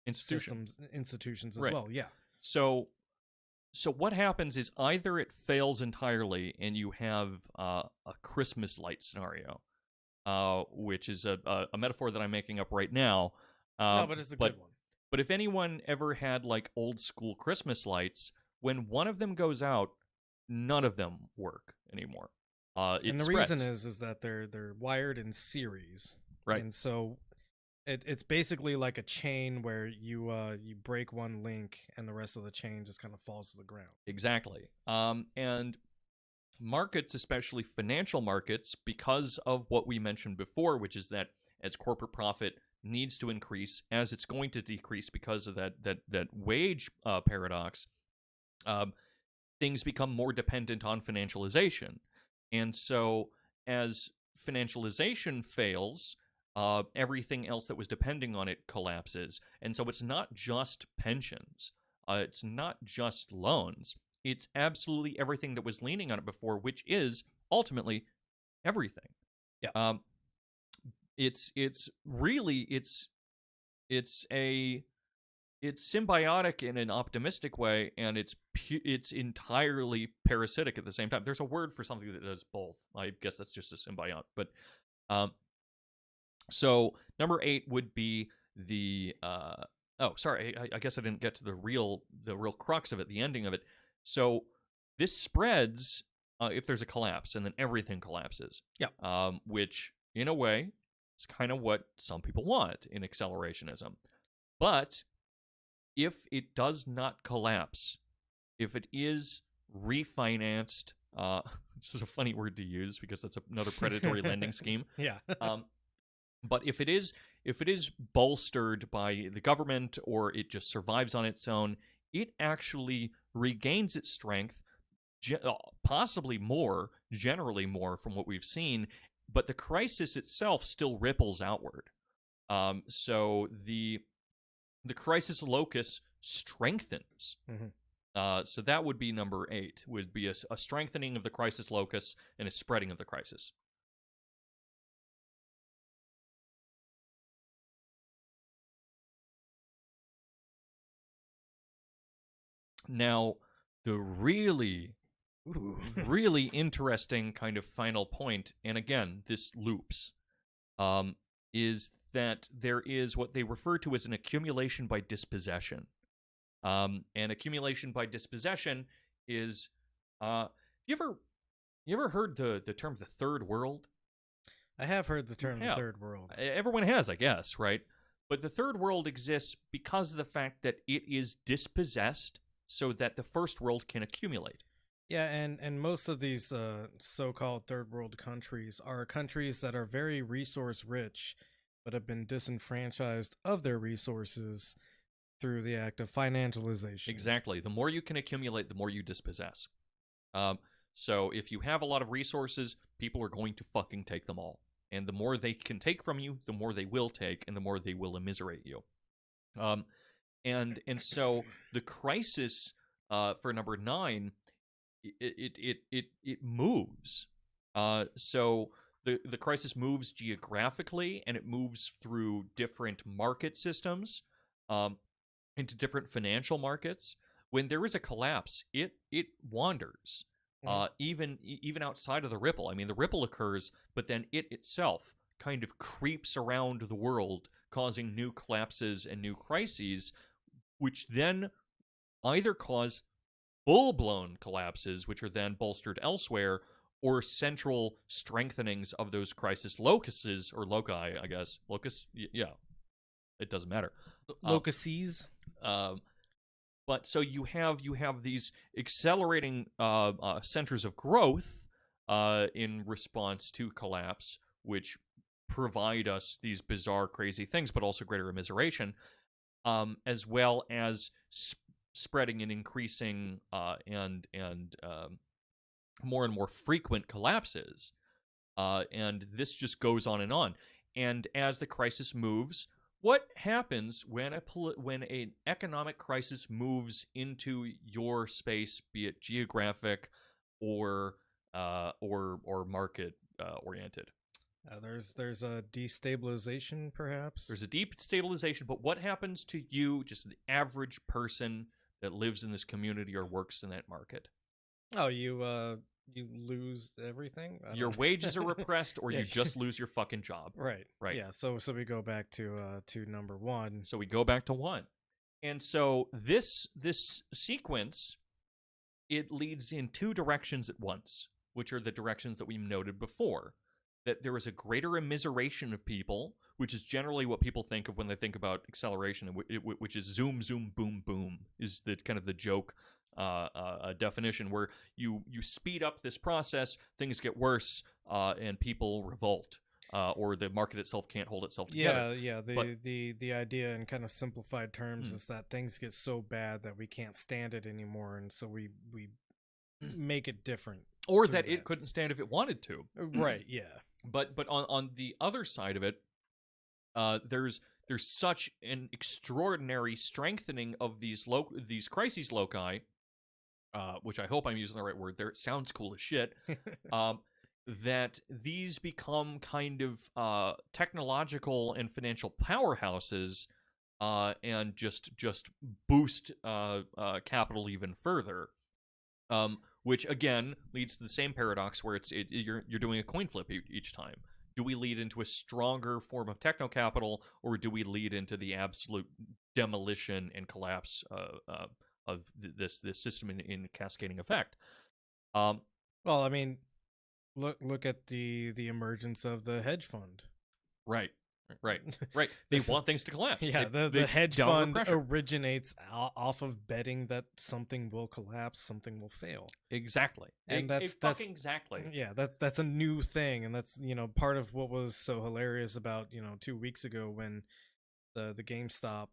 institutions as well. Yeah. So what happens is either it fails entirely and you have a Christmas light scenario, which is a metaphor that I'm making up right now. No, but it's a good one. But if anyone ever had like old school Christmas lights, when one of them goes out, none of them work anymore. And the reason is that they're wired in series, right? And so it's basically like a chain where you break one link and the rest of the chain just kind of falls to the ground. Exactly. And markets, especially financial markets, because of what we mentioned before, which is that as corporate profit needs to increase as it's going to decrease because of that wage paradox. Things become more dependent on financialization. And so as financialization fails, everything else that was depending on it collapses. And so it's not just pensions. It's not just loans. It's absolutely everything that was leaning on it before, which is ultimately everything. Yeah. It's symbiotic in an optimistic way, and it's entirely parasitic at the same time. There's a word for something that does both. I guess that's just a symbiote. But so number 8 would be the oh, sorry, I guess I didn't get to the real crux of it, the ending of it. So this spreads if there's a collapse, and then everything collapses. Yeah. Which in a way is kind of what some people want in accelerationism. But if it does not collapse, if it is refinanced, this is a funny word to use because that's another predatory lending scheme. Yeah. But if it is bolstered by the government, or it just survives on its own, it actually regains its strength, possibly more, generally more from what we've seen, but the crisis itself still ripples outward. So the crisis locus strengthens. Mm-hmm. So that would be number 8, would be a strengthening of the crisis locus and a spreading of the crisis. Now, the really interesting kind of final point, and again, this loops, is that there is what they refer to as an accumulation by dispossession. And accumulation by dispossession is, you ever heard the term the third world? I have heard the term the third world. Everyone has, I guess, right? But the third world exists because of the fact that it is dispossessed so that the first world can accumulate. Yeah, and most of these so-called third world countries are countries that are very resource rich, but have been disenfranchised of their resources through the act of financialization. Exactly. The more you can accumulate, the more you dispossess. So if you have a lot of resources, people are going to fucking take them all. And the more they can take from you, the more they will take, and the more they will immiserate you. And so the crisis for number 9, it moves. So the crisis moves geographically, and it moves through different market systems, into different financial markets. When there is a collapse, it wanders. Even outside of the ripple. I mean, the ripple occurs, but then it itself kind of creeps around the world, causing new collapses and new crises, which then either cause full-blown collapses, which are then bolstered elsewhere, or central strengthenings of those crisis locuses, or loci, I guess. Locus? Yeah. It doesn't matter. Locuses? But so you have these accelerating centers of growth in response to collapse, which provide us these bizarre, crazy things, but also greater immiseration, as well as spreading and increasing and more and more frequent collapses. And this just goes on and on. And as the crisis moves, what happens when an economic crisis moves into your space, be it geographic or market oriented? There's a destabilization, perhaps. There's a destabilization, but what happens to you, just the average person that lives in this community or works in that market? Oh, you lose everything. Your wages are repressed, or you just lose your fucking job. Right. Right. Yeah. So we go back to number 1. So we go back to 1, and so this sequence, it leads in 2 directions at once, which are the directions that we noted before. That there is a greater immiseration of people, which is generally what people think of when they think about acceleration, which is zoom, zoom, boom, boom, is the kind of the joke definition, where you speed up this process, things get worse, and people revolt. or the market itself can't hold itself together. Yeah. The idea in kind of simplified terms is that things get so bad that we can't stand it anymore, and so we make it different. Or that it couldn't stand if it wanted to. Right, yeah. But on the other side of it, there's such an extraordinary strengthening of these crises loci, which I hope I'm using the right word there. It sounds cool as shit. That these become kind of technological and financial powerhouses, and just boost capital even further. Which again leads to the same paradox where you're doing a coin flip each time. Do we lead into a stronger form of techno capital, or do we lead into the absolute demolition and collapse of this system in cascading effect? Well, I mean, look at the emergence of the hedge fund. Right. They want things to collapse. Yeah, the hedge fund originates off of betting that something will collapse, something will fail. Exactly. And that's exactly. Yeah, that's a new thing, and that's, part of what was so hilarious about, 2 weeks ago when the GameStop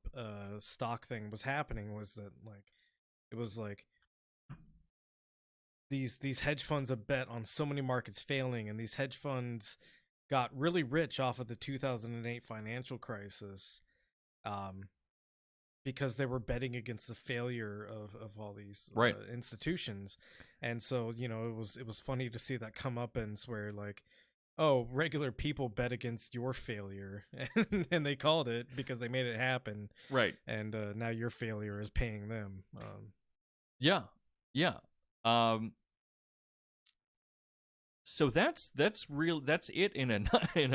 stock thing was happening was that it was these hedge funds have bet on so many markets failing, and these hedge funds got really rich off of the 2008 financial crisis, because they were betting against the failure of all these institutions. And so, it was funny to see that come up and swear oh, regular people bet against your failure, and they called it because they made it happen. Right. And now your failure is paying them. Yeah. So that's real. That's it in a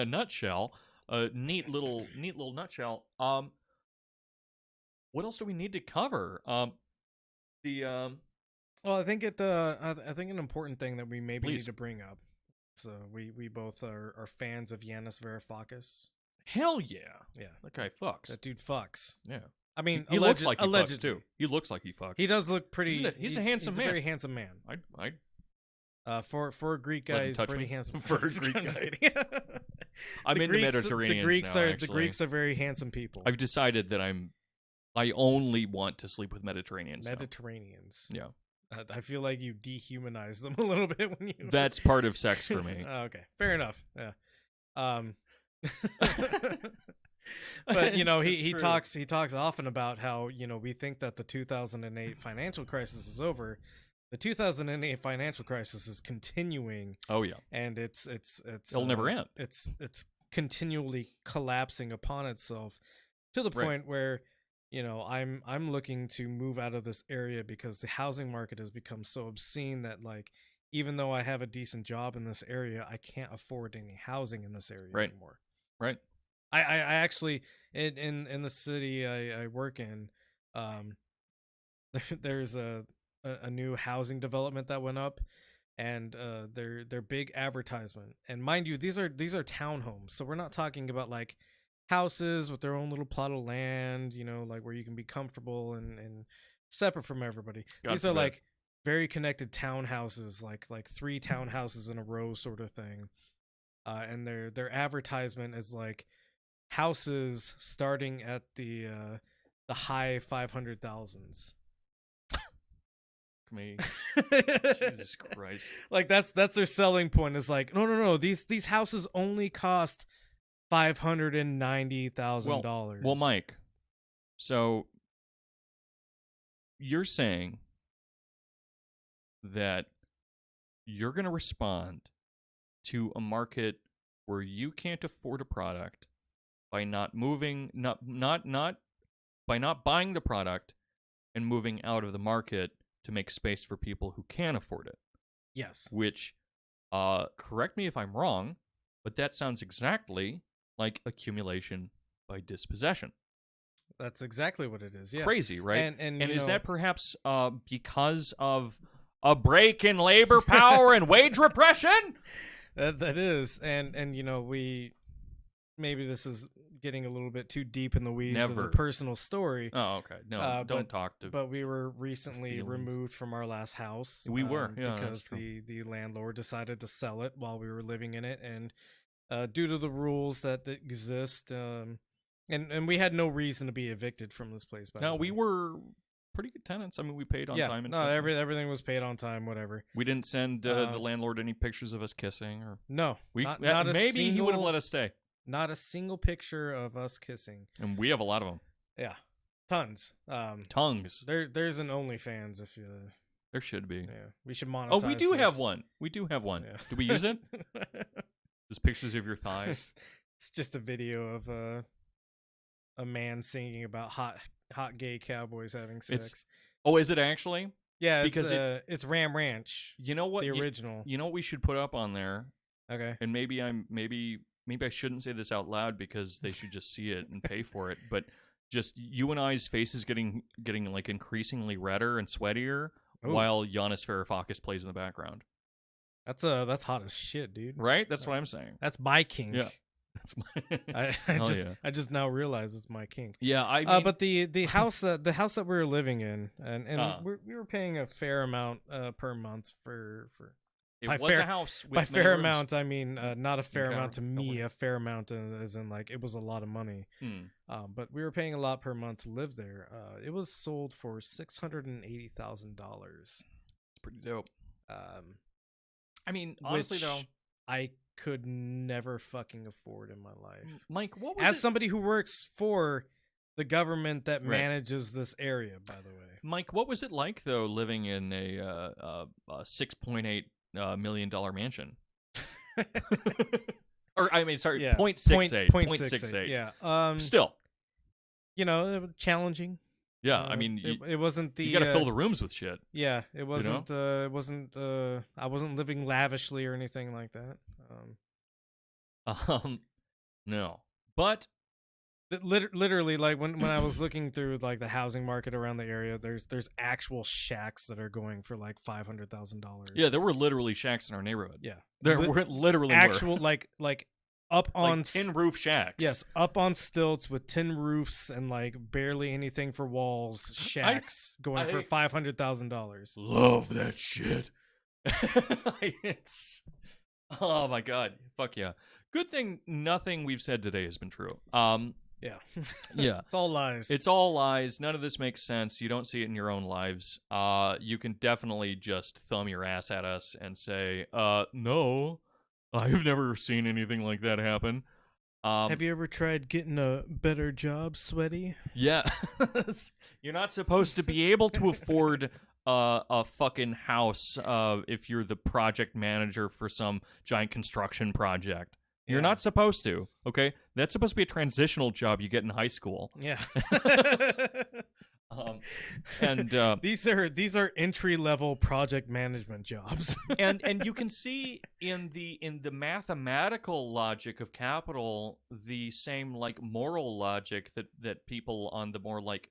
nutshell. A neat little nutshell. What else do we need to cover? Well, I think an important thing that we maybe need to bring up. So we both are fans of Yanis Varoufakis. Hell yeah. Yeah. That guy fucks. That dude fucks. Yeah. I mean, he looks like he fucks too. He looks like he fucks. He does look pretty. He's a handsome man. A very handsome man. For a Greek guy, he's pretty handsome. For a Greek guy. I'm into Mediterraneans now, the Greeks are very handsome people. I've decided that I only want to sleep with Mediterraneans. Mediterraneans. Yeah. I feel like you dehumanize them a little bit when you. That's part of sex for me. Okay, fair enough. Yeah. But he talks often about how we think that the 2008 financial crisis is over. The 2008 financial crisis is continuing. Oh yeah, and it's it'll never end. It's continually collapsing upon itself to the point where I'm looking to move out of this area because the housing market has become so obscene that even though I have a decent job in this area, I can't afford any housing in this area anymore. Right. I actually in the city I work in, there's a new housing development that went up, and their big advertisement, and mind you, these are townhomes, so we're not talking about houses with their own little plot of land, where you can be comfortable and separate from everybody. These are very connected townhouses, like 3 townhouses in a row sort of thing, and their advertisement is houses starting at the high 500,000s. Me. Jesus Christ. That's their selling point, is no, these houses only cost $590,000. Well, Mike, so you're saying that you're going to respond to a market where you can't afford a product by not moving, by not buying the product and moving out of the market to make space for people who can afford it. Yes. Which, correct me if I'm wrong, but that sounds exactly like accumulation by dispossession. That's exactly what it is. Yeah. Crazy, right? And is that perhaps because of a break in labor power and wage repression? That is, and we maybe this is getting a little bit too deep in the weeds of the personal story. Oh, okay. No, don't talk to. But we were recently removed from our last house. We were, yeah, because the landlord decided to sell it while we were living in it, and due to the rules that exist. And we had no reason to be evicted from this place. By the No, way. we were pretty good tenants. I mean, we paid on time. And no, shit. everything was paid on time. Whatever. We didn't send the landlord any pictures of us kissing, or no, not maybe he would have let us stay. Not a single picture of us kissing, and we have a lot of them. Yeah, tons. Tongues. There's an OnlyFans if you. There should be. Yeah, we should monetize. Oh, we do this. have one. We do have one. Yeah. Do we use it? Just pictures of your thighs. It's just a video of a man singing about hot gay cowboys having sex. Is it actually? Yeah, because it's Ram Ranch. You know what? The original. You know what we should put up on there? Okay. And maybe I shouldn't say this out loud because they should just see it and pay for it. But just you and I's faces getting like increasingly redder and sweatier while Giannis Varoufakis plays in the background. That's hot as shit, dude. Right? That's what I'm saying. That's my kink. Yeah. That's my. I just now realize it's my kink. Yeah, I mean, but the house that we were living in, and we were paying a fair amount per month for. It was a house with by fair rooms. amount, I mean not a fair amount to me. A fair amount as in like it was a lot of money. But we were paying a lot per month to live there. It was sold for $680,000. It's pretty dope. I mean, honestly though, I could never fucking afford in my life. Mike, what was as somebody who works for the government that manages this area, by the way. Mike, what was it like though living in a $6.8 million mansion? Or I mean, sorry, yeah. 0.68. 0.68. Yeah. Still, it was challenging. Yeah, I mean, it wasn't the. You got to fill the rooms with shit. Yeah, it wasn't. It wasn't. I wasn't living lavishly or anything like that. No, but literally, like when I was looking through like the housing market around the area, there's actual shacks that are going for like $500,000. Yeah, there were literally shacks in our neighborhood. Yeah, there were literally actual like up on like tin roof shacks. Yes, up on stilts with tin roofs and like barely anything for walls. Shacks going for $500,000. Love that shit. It's oh my god, fuck yeah. Good thing nothing we've said today has been true. Yeah. Yeah. It's all lies. It's all lies. None of this makes sense. You don't see it in your own lives. You can definitely just thumb your ass at us and say, no, I've never seen anything like that happen. Have you ever tried getting a better job, Sweaty? Yeah. You're not supposed to be able to afford a fucking house if you're the project manager for some giant construction project. You're not supposed to, okay? That's supposed to be a transitional job you get in high school. Yeah. And these are entry-level project management jobs. and you can see in the mathematical logic of capital the same like moral logic that people on the more like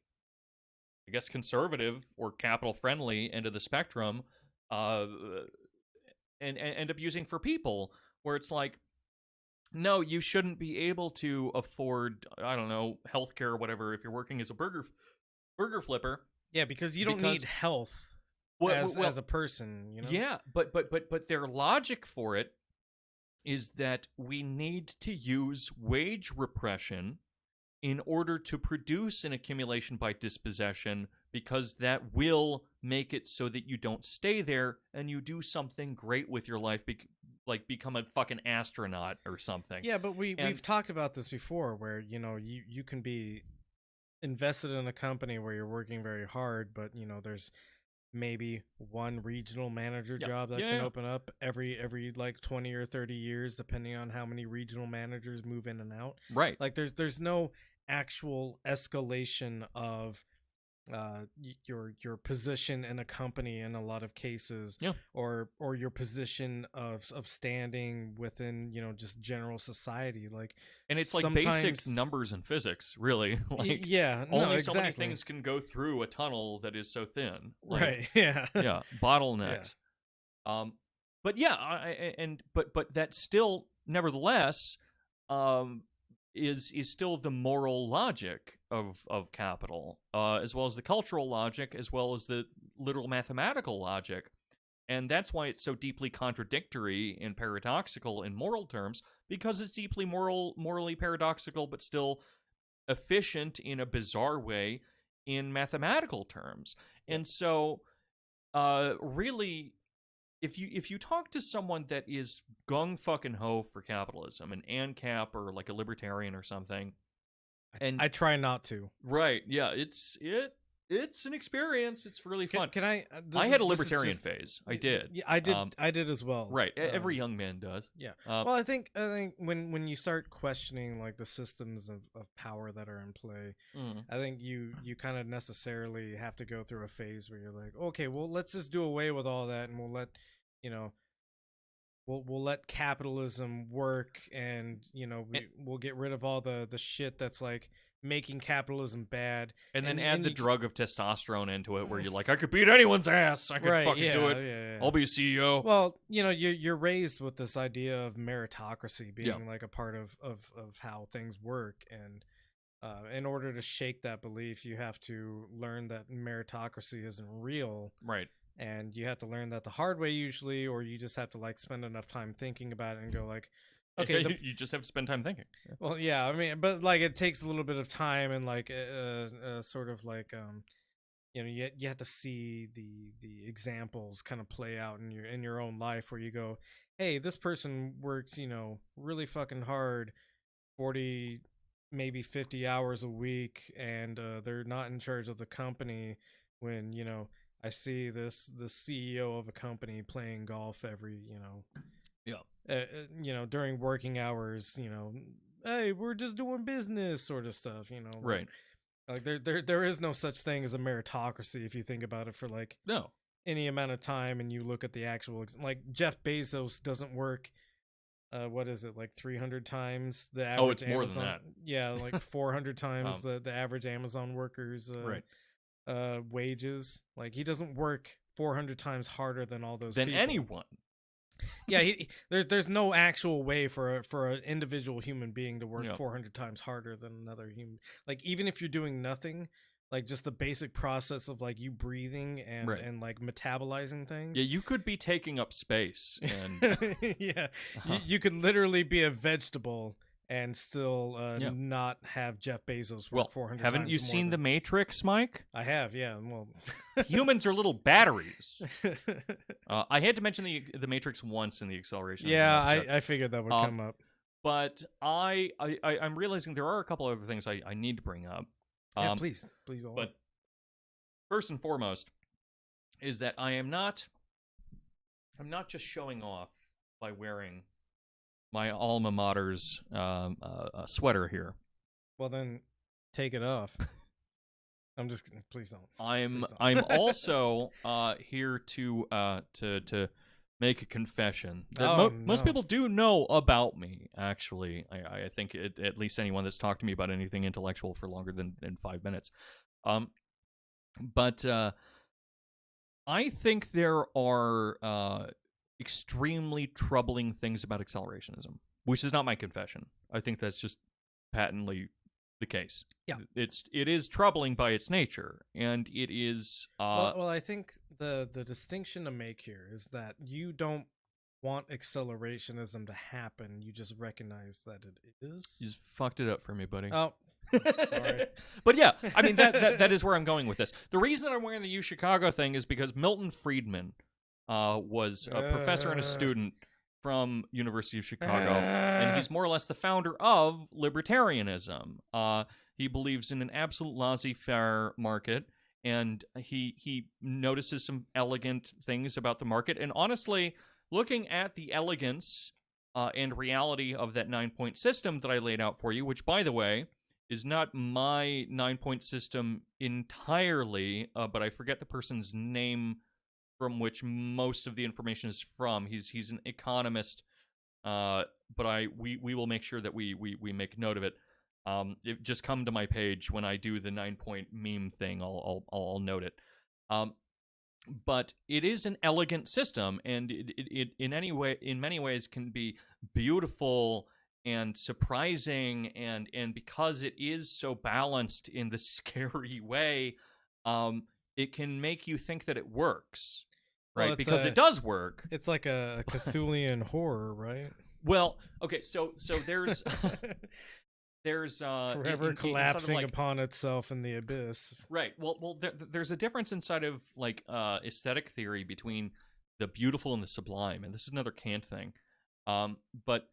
I guess conservative or capital friendly end of the spectrum and end up using for people, where it's like, no, you shouldn't be able to afford, I don't know, healthcare or whatever if you're working as a burger flipper. Yeah, because you don't need health as a person, you know? Yeah, but their logic for it is that we need to use wage repression in order to produce an accumulation by dispossession, because that will make it so that you don't stay there and you do something great with your life, like become a fucking astronaut or something. Yeah, but we've talked about this before, where you can be invested in a company where you're working very hard, but there's maybe one regional manager job that can open up every like 20 or 30 years, depending on how many regional managers move in and out. Right. Like there's no actual escalation of your position in a company in a lot of cases, or your position of standing within just general society, like, and it's like basic numbers and physics, really. Like, only so many things can go through a tunnel that is so thin, like, right? Yeah. Yeah, bottlenecks. But but that still nevertheless is still the moral logic of capital, as well as the cultural logic, as well as the literal mathematical logic. And that's why it's so deeply contradictory and paradoxical in moral terms, because it's deeply morally paradoxical, but still efficient in a bizarre way in mathematical terms. And so, really, if you talk to someone that is gung fucking ho for capitalism, an ANCAP or like a libertarian or something, and I try not to. right, yeah, it's an experience. It's really fun. Can I? I had a libertarian phase. I did. Yeah, I did as well. Right, every young man does. Yeah. Well, I think when you start questioning like the systems of power that are in play, I think you kind of necessarily have to go through a phase where you're like, okay, well, let's just do away with all that, and we'll let, we'll let capitalism work, and we'll get rid of all the shit that's like making capitalism bad, and then add the drug of testosterone into it, where you're like, I could beat anyone's ass, I could fucking do it. Yeah. I'll be a CEO. Well, you're raised with this idea of meritocracy being like a part of how things work, and in order to shake that belief, you have to learn that meritocracy isn't real, right? And you have to learn that the hard way usually, or you just have to like spend enough time thinking about it and go like, okay, you just have to spend time thinking. Well, yeah, I mean, but like it takes a little bit of time, and like sort of like you have to see the examples kind of play out in your own life, where you go, hey, this person works really fucking hard, 40 maybe 50 hours a week, and they're not in charge of the company, when I see the CEO of a company playing golf every during working hours, hey, we're just doing business sort of stuff, right? Like there is no such thing as a meritocracy if you think about it for like any amount of time, and you look at the actual, like Jeff Bezos doesn't work what is it, like 300 times the average it's more Amazon, than that. Yeah, like 400 times the average Amazon workers wages. Like he doesn't work 400 times harder than all those people. Anyone. Yeah, there's no actual way for an individual human being to work 400 times harder than another human. Like even if you're doing nothing, like just the basic process of like you breathing and like metabolizing things. Yeah, you could be taking up space, and yeah, you could literally be a vegetable and still not have Jeff Bezos work 400 times. Haven't you seen The Matrix, Mike? I have, yeah. Well, humans are little batteries. I had to mention the Matrix once in the Acceleration. Yeah, I figured that would come up. But I'm realizing there are a couple other things I need to bring up. Yeah, please go on. But first and foremost is that I'm not just showing off by wearing my alma mater's sweater here. Well, then take it off. I'm just kidding. Please don't. I'm also here to make a confession that most people do know about me. Actually, I think at least anyone that's talked to me about anything intellectual for longer than 5 minutes. But I think there are extremely troubling things about accelerationism, which is not my confession. I think that's just patently the case. Yeah, it is troubling by its nature, and it is. Well, I think the distinction to make here is that you don't want accelerationism to happen. You just recognize that it is. You just fucked it up for me, buddy. Oh. Sorry. But yeah, I mean that is where I'm going with this. The reason that I'm wearing the U Chicago thing is because Milton Friedman was a professor and a student from University of Chicago, and he's more or less the founder of libertarianism. He believes in an absolute laissez-faire market, and he notices some elegant things about the market. And honestly, looking at the elegance and reality of that 9-point system that I laid out for you, which, by the way, is not my 9-point system entirely, but I forget the person's name from which most of the information is from. He's an economist, but we will make sure that we make note of it. Just come to my page when I do the 9-point meme thing. I'll note it. But it is an elegant system, and it in many ways can be beautiful and surprising, and because it is so balanced in the scary way, it can make you think that it works. Well, right? it's Because a it does work. it's like a Cthulian horror, right? Well, okay, so there's Forever inside of collapsing like upon itself in the abyss. right. Well, there's a difference inside of like aesthetic theory between the beautiful and the sublime, and this is another Kant thing. But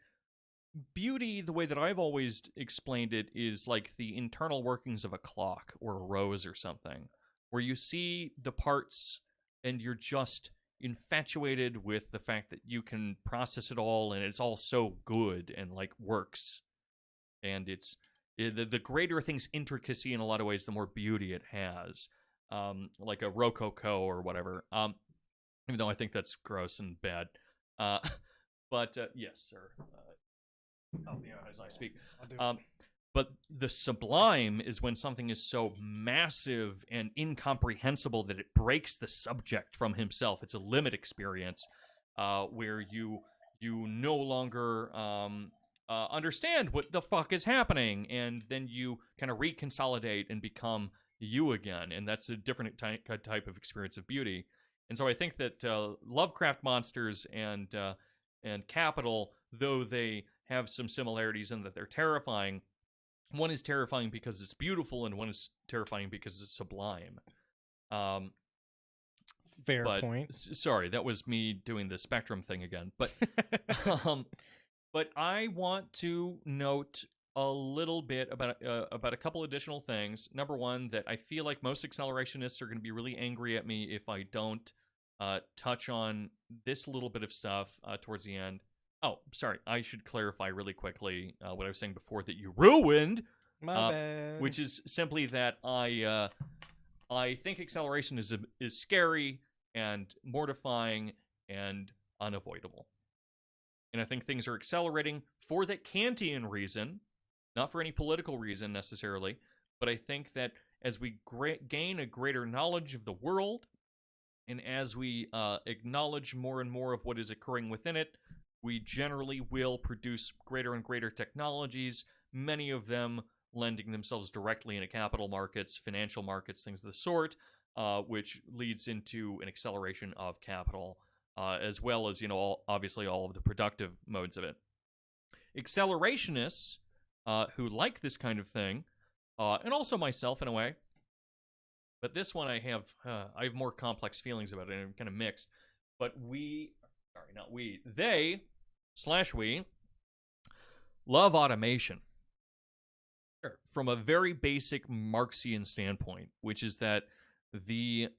beauty, the way that I've always explained it, is like the internal workings of a clock or a rose or something, where you see the parts and you're just infatuated with the fact that you can process it all and it's all so good and like works. And it's the greater a thing's intricacy in a lot of ways, the more beauty it has. Like a rococo or whatever. Even though I think that's gross and bad. But yes, sir. Help me out as I speak. But the sublime is when something is so massive and incomprehensible that it breaks the subject from himself. It's a limit experience where you no longer understand what the fuck is happening, and then you kind of reconsolidate and become you again, and that's a different type of experience of beauty. And so I think that Lovecraft monsters and Capital, though they have some similarities in that they're terrifying, one is terrifying because it's beautiful, and one is terrifying because it's sublime. Fair point. Sorry, that was me doing the spectrum thing again. But but I want to note a little bit about a couple additional things. Number one, that I feel like most accelerationists are going to be really angry at me if I don't touch on this little bit of stuff towards the end. Oh, sorry. I should clarify really quickly what I was saying before that you ruined. My bad. Which is simply that I think accelerationism is scary and mortifying and unavoidable. And I think things are accelerating for that Kantian reason, not for any political reason necessarily, but I think that as we gain a greater knowledge of the world, and as we acknowledge more and more of what is occurring within it, we generally will produce greater and greater technologies, many of them lending themselves directly into capital markets, financial markets, things of the sort, which leads into an acceleration of capital, as well as, obviously all of the productive modes of it. Accelerationists who like this kind of thing, and also myself in a way, but this one I have more complex feelings about it, and I'm kind of mixed. But they love automation. Sure. From a very basic Marxian standpoint, which is that the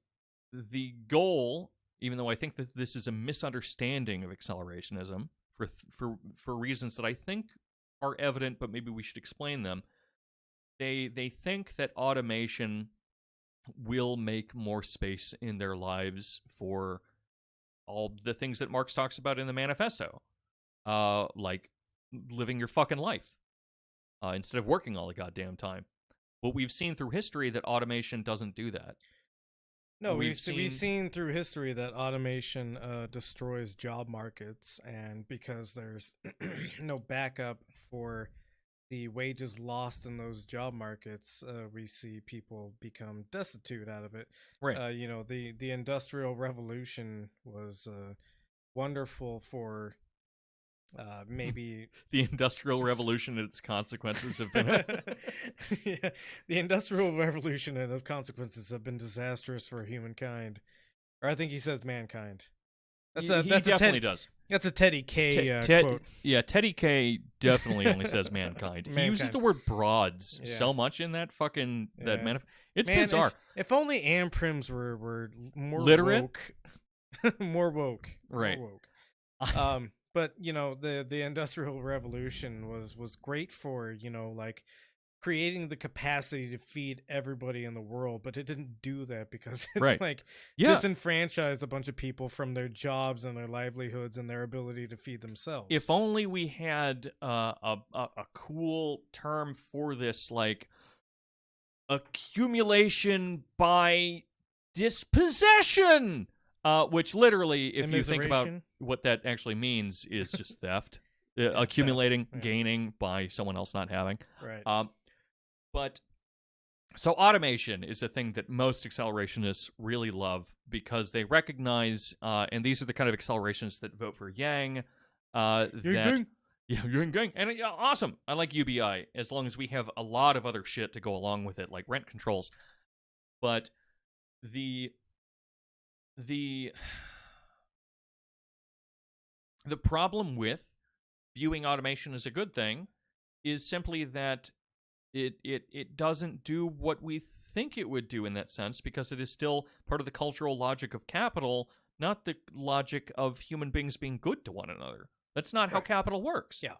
goal, even though I think that this is a misunderstanding of accelerationism for reasons that I think are evident, but maybe we should explain them. They think that automation will make more space in their lives for all the things that Marx talks about in the manifesto, like living your fucking life instead of working all the goddamn time. But we've seen through history that automation doesn't do that. No, we've seen through history that automation destroys job markets, and because there's no backup for the wages lost in those job markets, we see people become destitute out of it. Right. The Industrial Revolution was wonderful for maybe the Industrial Revolution and its consequences have been yeah, the Industrial Revolution and its consequences have been disastrous for humankind. Or I think he says mankind. He definitely does. That's a Teddy K quote. Yeah, Teddy K definitely only says mankind. He uses the word broads so much in that fucking that manifest. It's bizarre. If only Amprims were more literate, woke. more woke, right? More woke. But the Industrial Revolution was great for like creating the capacity to feed everybody in the world, but it didn't do that because it disenfranchised a bunch of people from their jobs and their livelihoods and their ability to feed themselves. If only we had a cool term for this, like accumulation by dispossession, which literally, if you think about what that actually means, is just theft. Accumulating, gaining by someone else not having. Right. But So automation is a thing that most accelerationists really love because they recognize, and these are the kind of accelerationists that vote for Yang, that yeah, Yang, and yeah, awesome. I like UBI as long as we have a lot of other shit to go along with it, like rent controls. But the the the problem with viewing automation as a good thing is simply that it doesn't do what we think it would do in that sense, because it is still part of the cultural logic of capital, not the logic of human beings being good to one another. That's not how capital works. Yeah.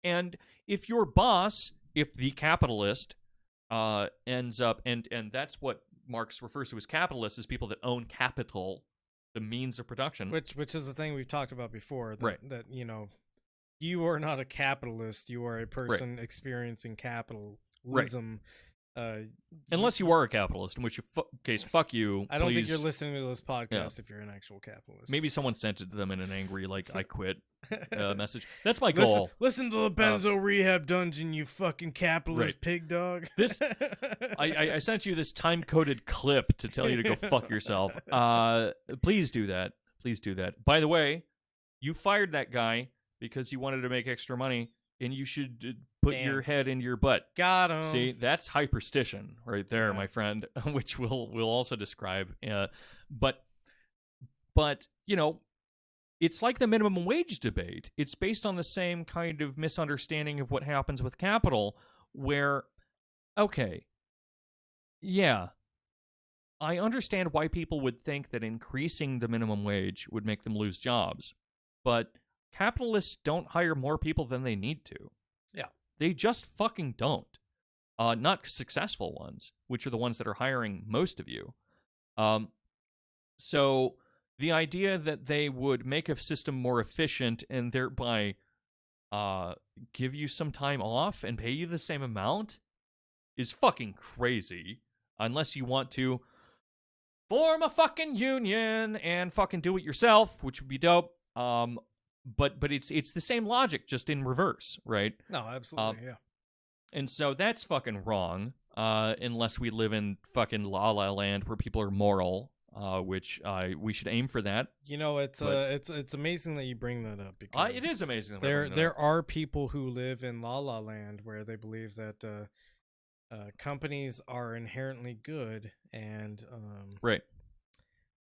And if your boss, if the capitalist ends up, and that's what Marx refers to as capitalists, is people that own capital, the means of production. Which is the thing we've talked about before. That, Right. That, you are not a capitalist. You are a person experiencing capitalism. Unless you are a capitalist, in which case, fuck you. I don't think please. you're listening to this podcast if you're an actual capitalist. Maybe someone sent it to them in an angry, like, I quit message. That's my goal. Listen to the Benzo Rehab dungeon, you fucking capitalist pig dog. This, I sent you this time-coded clip to tell you to go fuck yourself. Please do that. Please do that. By the way, you fired that guy because you wanted to make extra money, and you should put your head in your butt. Got him. See, that's hyperstition right there, my friend, which we'll also describe. But it's like the minimum wage debate. It's based on the same kind of misunderstanding of what happens with capital, where, okay, yeah, I understand why people would think that increasing the minimum wage would make them lose jobs, but capitalists don't hire more people than they need to. Yeah. They just fucking don't. Not successful ones, which are the ones that are hiring most of you. So the idea that they would make a system more efficient and thereby give you some time off and pay you the same amount is fucking crazy. Unless you want to form a fucking union and fucking do it yourself, which would be dope. But it's the same logic, just in reverse, right? No, absolutely, yeah. And so that's fucking wrong, unless we live in fucking La La Land where people are moral, which we should aim for that. It's amazing that you bring that up, because it is amazing. There are people who live in La La Land where they believe that companies are inherently good, and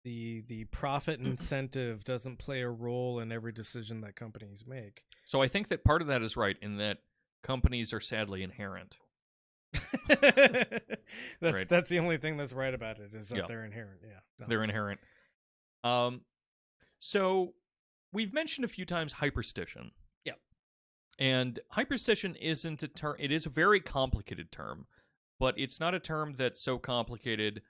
the profit incentive doesn't play a role in every decision that companies make. So I think that part of that is right, in that companies are sadly inherent. That's the only thing that's right about it, is that they're inherent. Yeah, they're inherent. So we've mentioned a few times hyperstition. Yeah, and hyperstition isn't a term. It is a very complicated term, but it's not a term that's so complicated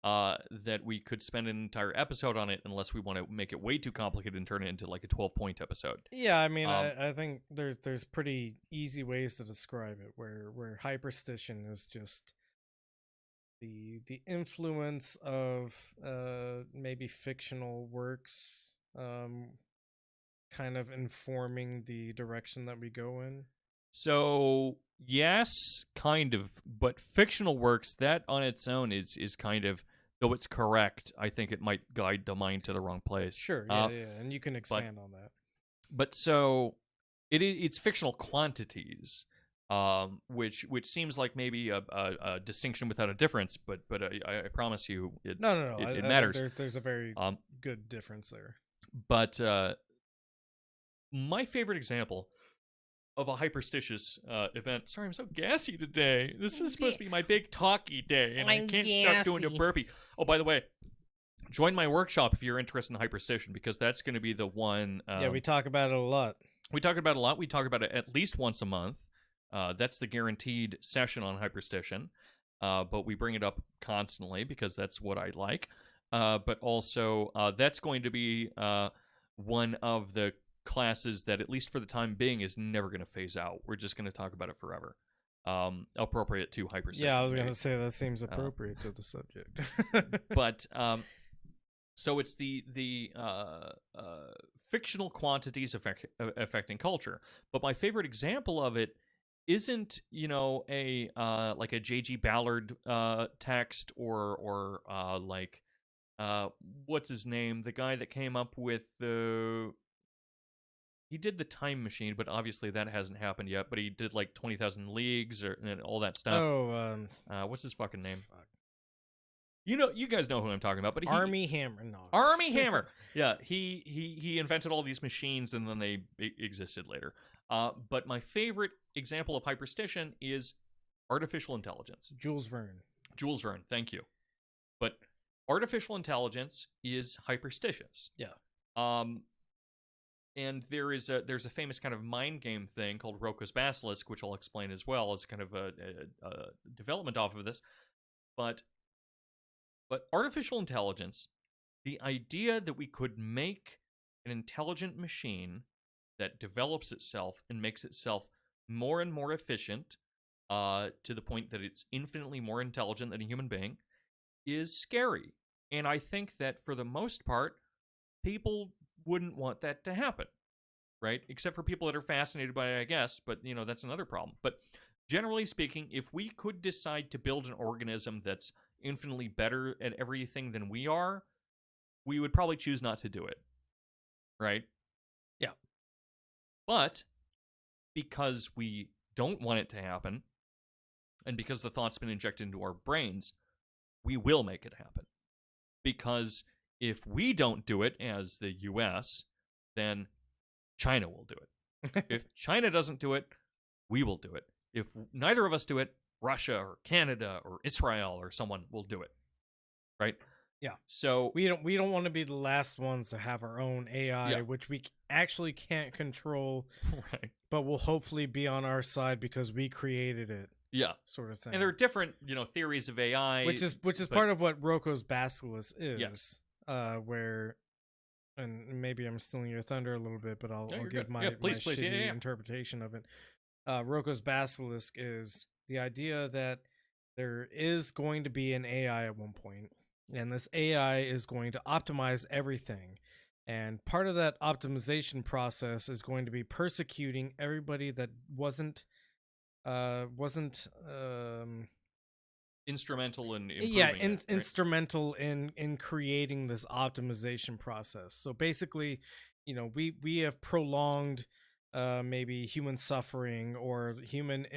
that we could spend an entire episode on it, unless we want to make it way too complicated and turn it into like a 12-point episode. Yeah, I mean, I think there's pretty easy ways to describe it, where hyperstition is just the influence of maybe fictional works kind of informing the direction that we go in. So yes, kind of, but fictional works, that on its own is kind of, though it's correct, I think it might guide the mind to the wrong place. Sure, yeah, and you can expand on that. But so it's fictional quantities, which seems like maybe a distinction without a difference, but I promise you, it matters. There's a very good difference there. But my favorite example of a hyperstitious event. Sorry, I'm so gassy today. This is supposed to be my big talky day, and I can't start doing a burpee. Oh, by the way, join my workshop if you're interested in hyperstition, because that's going to be the one. We talk about it a lot. We talk about it a lot. We talk about it at least once a month. That's the guaranteed session on hyperstition. But we bring it up constantly because that's what I like. But also, that's going to be one of the classes that, at least for the time being, is never going to phase out. We're just going to talk about it forever. Appropriate to hyperstition. Yeah, I was going to say that seems appropriate to the subject. But so it's the fictional quantities affecting culture. But my favorite example of it isn't, a like a JG Ballard text, or like what's his name, the guy that came up with the he did the Time Machine, but obviously that hasn't happened yet. But he did like 20,000 Leagues and all that stuff. Oh, What's his fucking name? fuck. You guys know who I'm talking about. But Army Hammer, no. Army Hammer. Yeah, he invented all these machines, and then they existed later. But my favorite example of hyperstition is artificial intelligence. Jules Verne. Jules Verne, thank you. But artificial intelligence is hyperstitious. Yeah. And there's a famous kind of mind game thing called Rocco's Basilisk, which I'll explain as well as kind of a development off of this. But artificial intelligence, the idea that we could make an intelligent machine that develops itself and makes itself more and more efficient, to the point that it's infinitely more intelligent than a human being, is scary. And I think that for the most part, people wouldn't want that to happen, right? Except for people that are fascinated by it, I guess, but, that's another problem. But generally speaking, if we could decide to build an organism that's infinitely better at everything than we are, we would probably choose not to do it, right? Yeah. But because we don't want it to happen, and because the thought's been injected into our brains, we will make it happen. Because if we don't do it as the US, then China will do it. If China doesn't do it, we will do it. If neither of us do it, Russia or Canada or Israel or someone will do it. Right? Yeah. So we don't want to be the last ones to have our own AI, which we actually can't control, right, but will hopefully be on our side because we created it. Yeah, sort of thing. And there are different, theories of AI, which is part of what Rocco's Basilisk is. Yes. Where, and maybe I'm stealing your thunder a little bit, but I'll give my shitty interpretation of it. Rocco's Basilisk is the idea that there is going to be an AI at one point, and this AI is going to optimize everything. And part of that optimization process is going to be persecuting everybody that wasn't instrumental in improving instrumental in creating this optimization process. So basically, we have prolonged maybe human suffering or human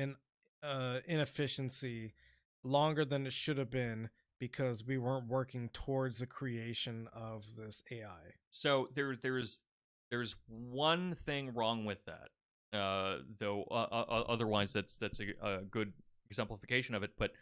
inefficiency longer than it should have been because we weren't working towards the creation of this AI. So there's one thing wrong with that. Though otherwise that's a good exemplification of it, but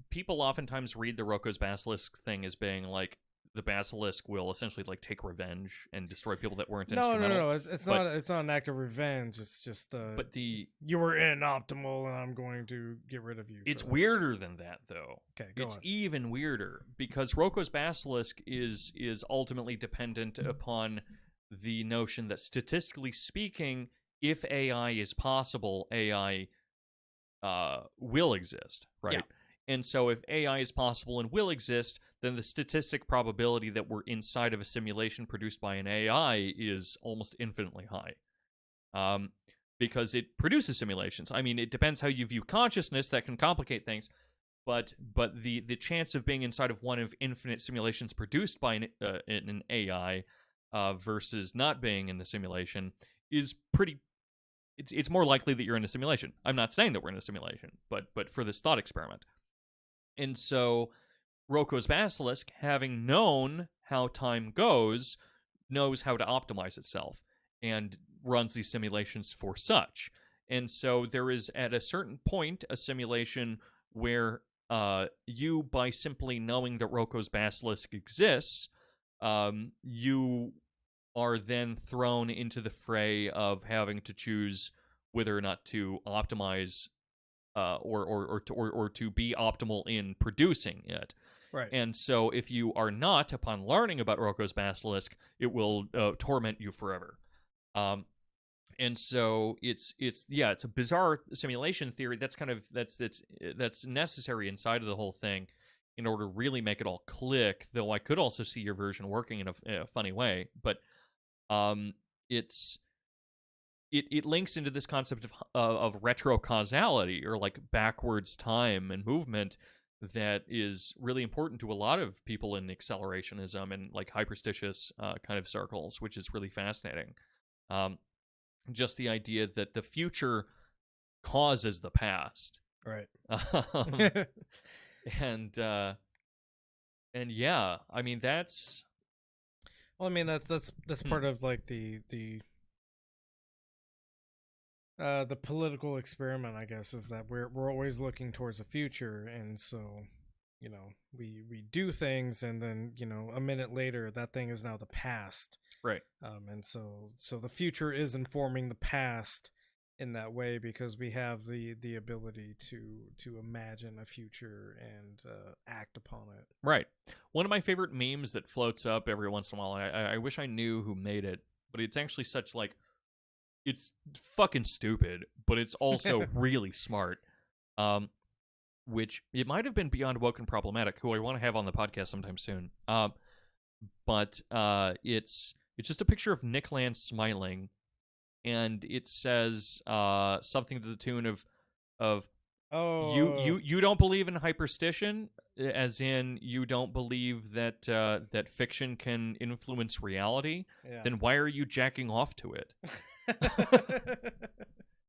people oftentimes read the Rocco's Basilisk thing as being like the basilisk will essentially like take revenge and destroy people that weren't instrumental. No, it's not an act of revenge. It's just you were inoptimal and I'm going to get rid of you. It's weirder than that though. Okay, it's even weirder because Rocco's Basilisk is ultimately dependent upon the notion that statistically speaking, if AI is possible, AI will exist, right? Yeah. And so if AI is possible and will exist, then the statistic probability that we're inside of a simulation produced by an AI is almost infinitely high. Because it produces simulations. I mean, it depends how you view consciousness. That can complicate things. But the chance of being inside of one of infinite simulations produced by an AI versus not being in the simulation is pretty... It's more likely that you're in a simulation. I'm not saying that we're in a simulation, but for this thought experiment. And so Rocco's Basilisk, having known how time goes, knows how to optimize itself and runs these simulations for such. And so there is, at a certain point, a simulation where you, by simply knowing that Rocco's Basilisk exists, you are then thrown into the fray of having to choose whether or not to optimize or to be optimal in producing it. Right. And so if you are not, upon learning about Rocco's Basilisk, it will torment you forever. And so it's a bizarre simulation theory that's necessary inside of the whole thing in order to really make it all click, though I could also see your version working in a funny way. But it's it links into this concept of retrocausality, or like backwards time and movement, that is really important to a lot of people in accelerationism and like hyperstitious kind of circles, which is really fascinating. Just the idea that the future causes the past, Right. um, and yeah, I mean that's Well, I mean that's part of like the political experiment, I guess, is that we're always looking towards the future, and so we do things, and then a minute later that thing is now the past, right. and so the future is informing the past in that way, because we have the ability to imagine a future and act upon it. Right. One of my favorite memes that floats up every once in a while, I wish I knew who made it, but it's actually such like, it's fucking stupid, but it's also really smart. Which it might have been Beyond Woke and Problematic, who I want to have on the podcast sometime soon. But it's just a picture of Nick Land smiling, and it says something to the tune of you don't believe in hyperstition, as in you don't believe that that fiction can influence reality. Yeah. Then why are you jacking off to it?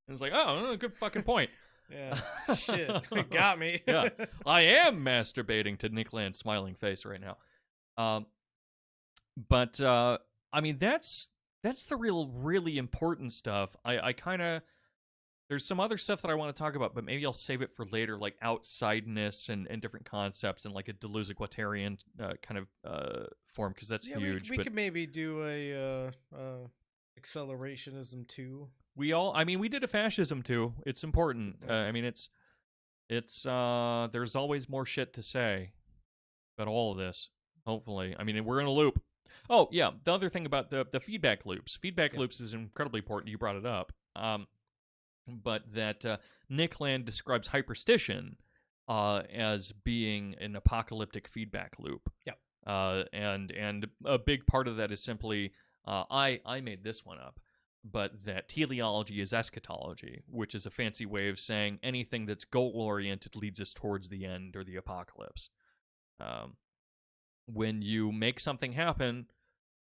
It's like, oh, good fucking point. Yeah. Shit. Got me. Yeah. I am masturbating to Nick Land's smiling face right now. But I mean that's the really important stuff. I kind of, there's some other stuff that I want to talk about, but maybe I'll save it for later, like outsideness and different concepts, and like a Deleuze-Guattarian kind of form, because that's huge. We could maybe do a accelerationism too. We did a fascism too. It's important. I mean, it's there's always more shit to say about all of this. Hopefully, I mean, we're in a loop. Oh yeah, the other thing about the feedback loops. Feedback loops is incredibly important. You brought it up. But that Nick Land describes hyperstition as being an apocalyptic feedback loop. Yep. And a big part of that is simply I made this one up, but that teleology is eschatology, which is a fancy way of saying anything that's goal-oriented leads us towards the end or the apocalypse. When you make something happen,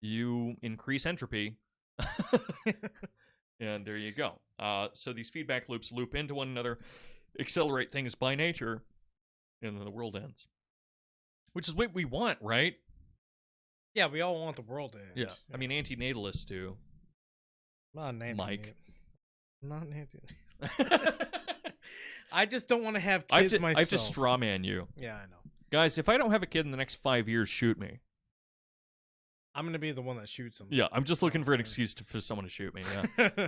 you increase entropy. And there you go. So these feedback loops loop into one another, accelerate things by nature, and then the world ends. Which is what we want, right? Yeah, we all want the world to end. Yeah. I mean, antinatalists do. Not an Mike. Not an anti. I just don't want to have kids myself. I have to straw man you. Yeah, I know. Guys, if I don't have a kid in the next 5 years, shoot me. I'm going to be the one that shoots him. Yeah, I'm just looking for an excuse for someone to shoot me. Yeah.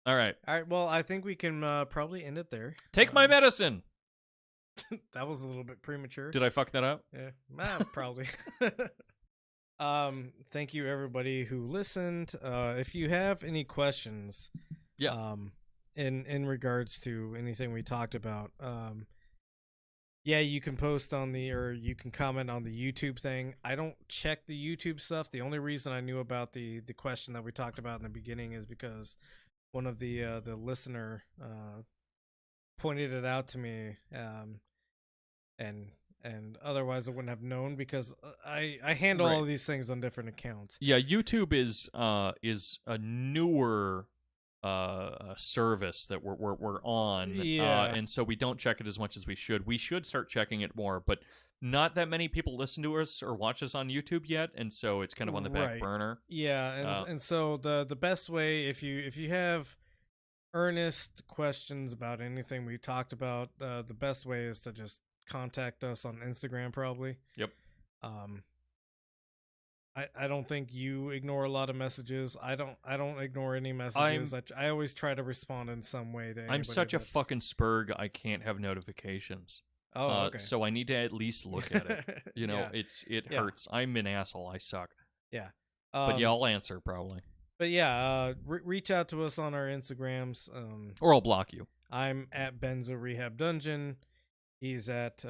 All right. Well, I think we can probably end it there. Take my medicine. That was a little bit premature. Did I fuck that up? Yeah, probably. Thank you everybody who listened. If you have any questions, in regards to anything we talked about, you can post on or you can comment on the YouTube thing. I don't check the YouTube stuff. The only reason I knew about the question that we talked about in the beginning is because one of the listener pointed it out to me, and otherwise I wouldn't have known, because I handle all of these things on different accounts. Yeah, YouTube is a newer service that we're on, and so we don't check it as much as we should. We should start checking it more, but not that many people listen to us or watch us on YouTube yet, and so it's kind of on the back burner. Yeah, and so the best way, if you have earnest questions about anything we talked about, the best way is to just contact us on Instagram, probably. Yep. I don't think you ignore a lot of messages. I don't ignore any messages. I always try to respond in some way to anybody. I'm such a fucking spurg, I can't have notifications. Oh, okay. So I need to at least look at it. It hurts. I'm an asshole. I suck. Yeah. But I'll answer probably. But yeah, reach out to us on our Instagrams. Or I'll block you. I'm at Benzo Rehab Dungeon. He's at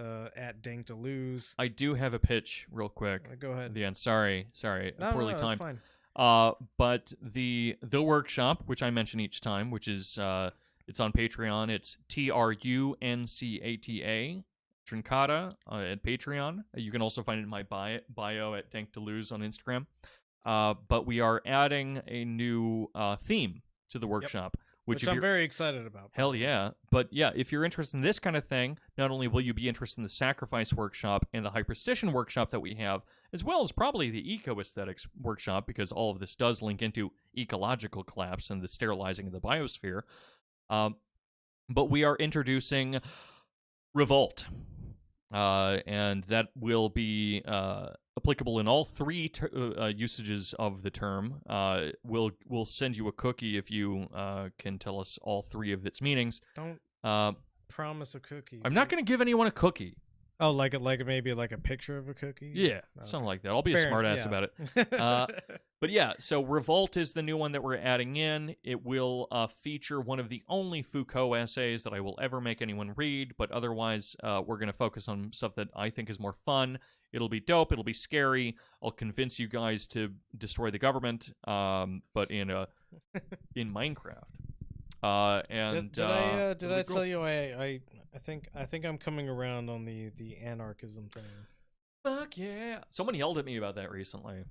Dank Lose. I do have a pitch real quick. Go ahead. At the end. Sorry. No, Poorly no, timed. That's But the workshop, which I mention each time, which is it's on Patreon. It's TRUNCATA Trincata at Patreon. You can also find it in my bio at Dank Deleuze on Instagram. But we are adding a new theme to the workshop, which I'm very excited about. Hell yeah. But yeah, if you're interested in this kind of thing, not only will you be interested in the sacrifice workshop and the hyperstition workshop that we have, as well as probably the eco-aesthetics workshop, because all of this does link into ecological collapse and the sterilizing of the biosphere. But we are introducing Revolt. And that will be applicable in all three usages of the term. We'll send you a cookie if you can tell us all three of its meanings. Don't promise a cookie. I'm not going to give anyone a cookie. Oh, like maybe like a picture of a cookie? Yeah, okay. Something like that. I'll be a smartass about it. But yeah, so Revolt is the new one that we're adding in. It will feature one of the only Foucault essays that I will ever make anyone read, but otherwise we're going to focus on stuff that I think is more fun. It'll be dope. It'll be scary. I'll convince you guys to destroy the government, but in Minecraft. And did I tell you I think I'm coming around on the anarchism thing. Fuck yeah! Someone yelled at me about that recently.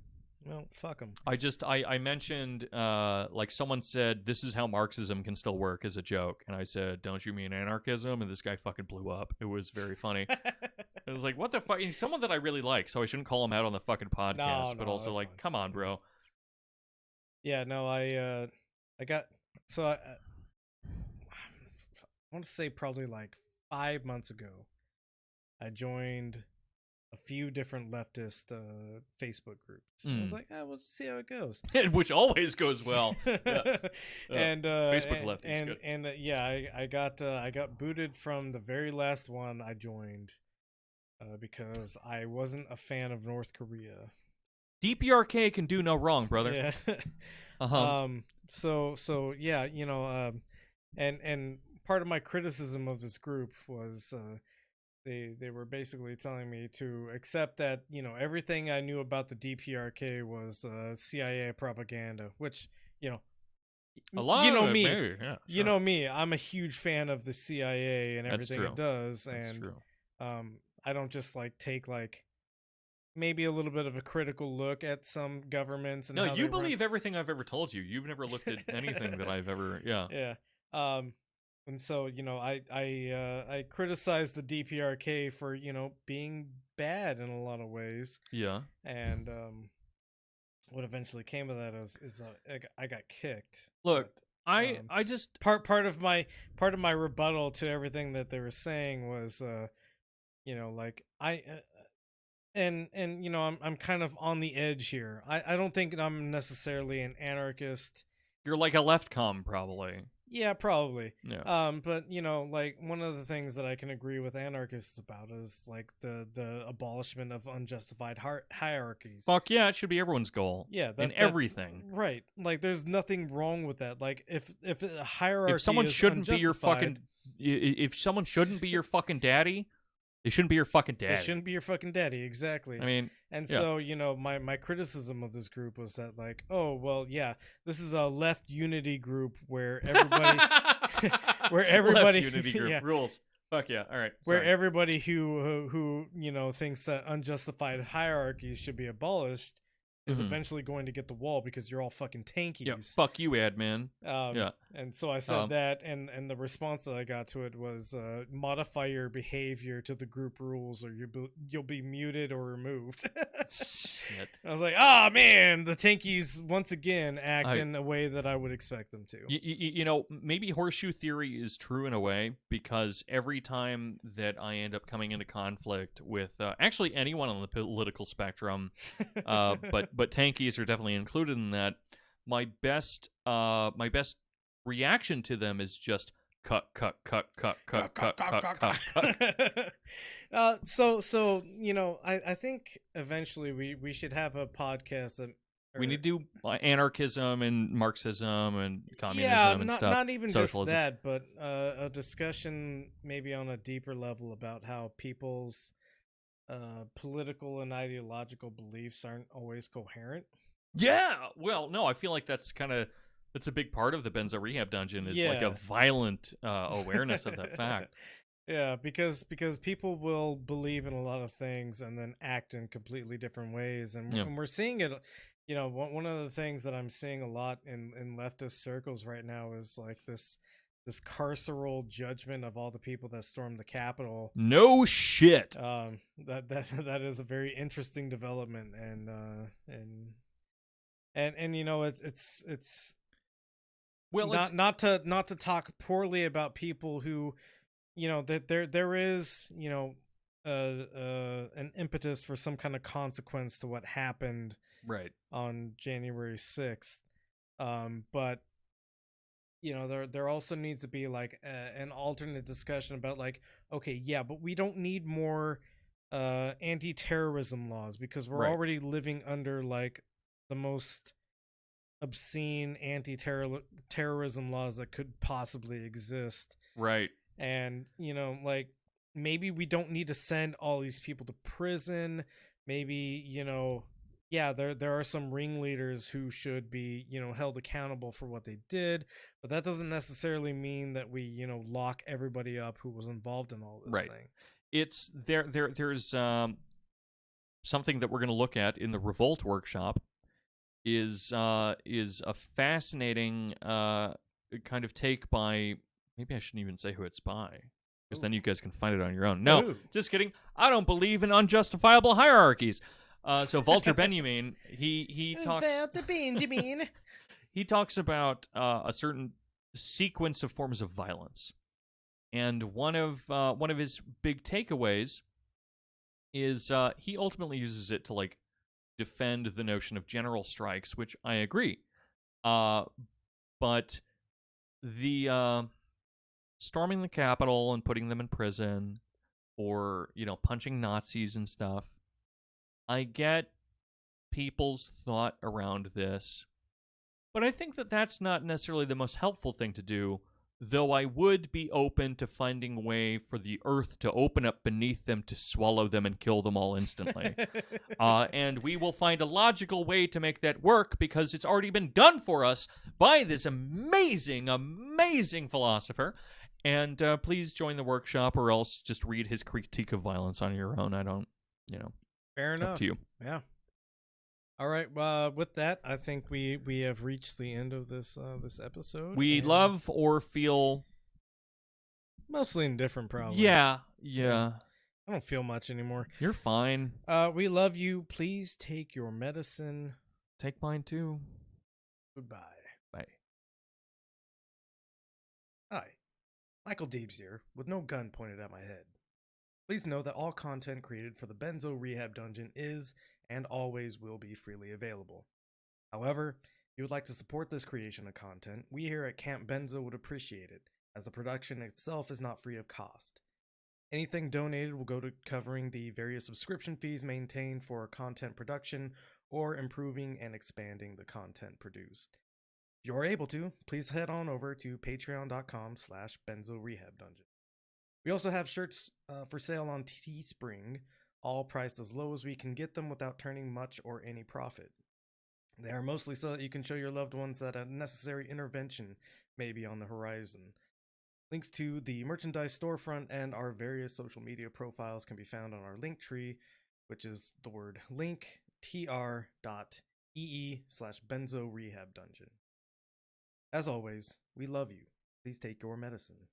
Well, fuck them. I mentioned like someone said this is how Marxism can still work as a joke, and I said, don't you mean anarchism? And this guy fucking blew up. It was very funny. It was like, what the fuck? He's someone that I really like, so I shouldn't call him out on the fucking podcast. But also like, come on, bro. Yeah, no, I got so I want to say probably like 5 months ago, I joined a few different leftist Facebook groups. I was like, we'll see how it goes. Which always goes well. Yeah. And Facebook lefties, good. And yeah, I got booted from the very last one I joined because I wasn't a fan of North Korea. DPRK can do no wrong, brother. Yeah. So yeah, you know, and part of my criticism of this group was they were basically telling me to accept that, you know, everything I knew about the DPRK was CIA propaganda, which, you know, you know me, maybe, yeah, sure. You know me, I'm a huge fan of the CIA and everything it does. That's and true. I don't just like take like maybe a little bit of a critical look at some governments. And no, you believe everything I've ever told you. You've never looked at anything that I've ever, yeah. And so, you know, I criticized the DPRK for, you know, being bad in a lot of ways. Yeah. And what eventually came of that is I got kicked. Look, but, I just part of my rebuttal to everything that they were saying was, you know, like and you know, I'm kind of on the edge here. I don't think I'm necessarily an anarchist. You're like a leftcom, probably. Yeah, probably. Yeah. But you know, like one of the things that I can agree with anarchists about is like the abolishment of unjustified hierarchies. Fuck yeah, it should be everyone's goal. Yeah, in everything. Right. Like, there's nothing wrong with that. Like, if a hierarchy, if someone shouldn't be your fucking, if someone shouldn't be your fucking daddy, they shouldn't be your fucking daddy. They shouldn't be your fucking daddy, exactly. I mean, and so, you know, my criticism of this group was that, like, oh, well, yeah, this is a left unity group where everybody, left unity group rules. Fuck yeah! All right. Where everybody who you know thinks that unjustified hierarchies should be abolished is eventually going to get the wall because you're all fucking tankies. Yeah, fuck you, admin. Yeah. And so I said that, and the response that I got to it was modify your behavior to the group rules or you'll be muted or removed. Shit. I was like, oh man, the tankies once again act in a way that I would expect them to. You know, maybe horseshoe theory is true in a way because every time that I end up coming into conflict with actually anyone on the political spectrum, but tankies are definitely included in that. My best reaction to them is just cut. So you know, I think eventually we should have a podcast that we need to do anarchism and Marxism and communism and stuff. Not even socialism. Just that, but a discussion maybe on a deeper level about how people's political and ideological beliefs aren't always coherent. Yeah. Well, no, I feel like that's a big part of the Benzo Rehab dungeon is like a Yeah. violent awareness of that fact. Yeah, because people will believe in a lot of things and then act in completely different ways, and Yeah. we're seeing it. One of the things that I'm seeing a lot in leftist circles right now is like this carceral judgment of all the people that stormed the Capitol. No shit. That is a very interesting development, and it's Well, it's not to talk poorly about people who, that there is, an impetus for some kind of consequence to what happened right. on January 6th. But there also needs to be like an alternate discussion about like, okay, yeah, but we don't need more anti-terrorism laws because we're Right. already living under like the most obscene anti-terrorism laws that could possibly exist. Right. And like, maybe we don't need to send all these people to prison. Maybe, yeah, there are some ringleaders who should be, held accountable for what they did, but that doesn't necessarily mean that we, lock everybody up who was involved in all this Right. thing. It's there's something that we're going to look at in the Revolt workshop is a fascinating kind of take by, maybe I shouldn't even say who it's by, because then you guys can find it on your own. No, Ooh. just kidding. I don't believe in unjustifiable hierarchies. So Walter Benjamin, he talks Walter Benjamin. he talks about a certain sequence of forms of violence, and one of his big takeaways is he ultimately uses it to like defend the notion of general strikes, which I agree. But the storming the Capitol and putting them in prison, or punching Nazis and stuff, I get people's thought around this, but I think that that's not necessarily the most helpful thing to do, though I would be open to finding a way for the earth to open up beneath them to swallow them and kill them all instantly. And we will find a logical way to make that work because it's already been done for us by this amazing, amazing philosopher. And please join the workshop or else just read his critique of violence on your own. I don't, Fair enough. up to you. Yeah. All right. With that, I think we have reached the end of this episode. We love or feel mostly indifferent, probably. Yeah. I don't feel much anymore. You're fine. We love you. Please take your medicine. Take mine too. Goodbye. Bye. Hi, Michael Deebs here, with no gun pointed at my head. Please know that all content created for the Benzo Rehab Dungeon is and always will be freely available. However, if you would like to support this creation of content, we here at Camp Benzo would appreciate it, as the production itself is not free of cost. Anything donated will go to covering the various subscription fees maintained for content production or improving and expanding the content produced. If you are able to, please head on over to patreon.com/benzorehabdungeon. We also have shirts for sale on Teespring, all priced as low as we can get them without turning much or any profit. They are mostly so that you can show your loved ones that a necessary intervention may be on the horizon. Links to the merchandise storefront and our various social media profiles can be found on our link tree, which is the word link tr.ee/benzo rehab dungeon. As always, we love you. Please take your medicine.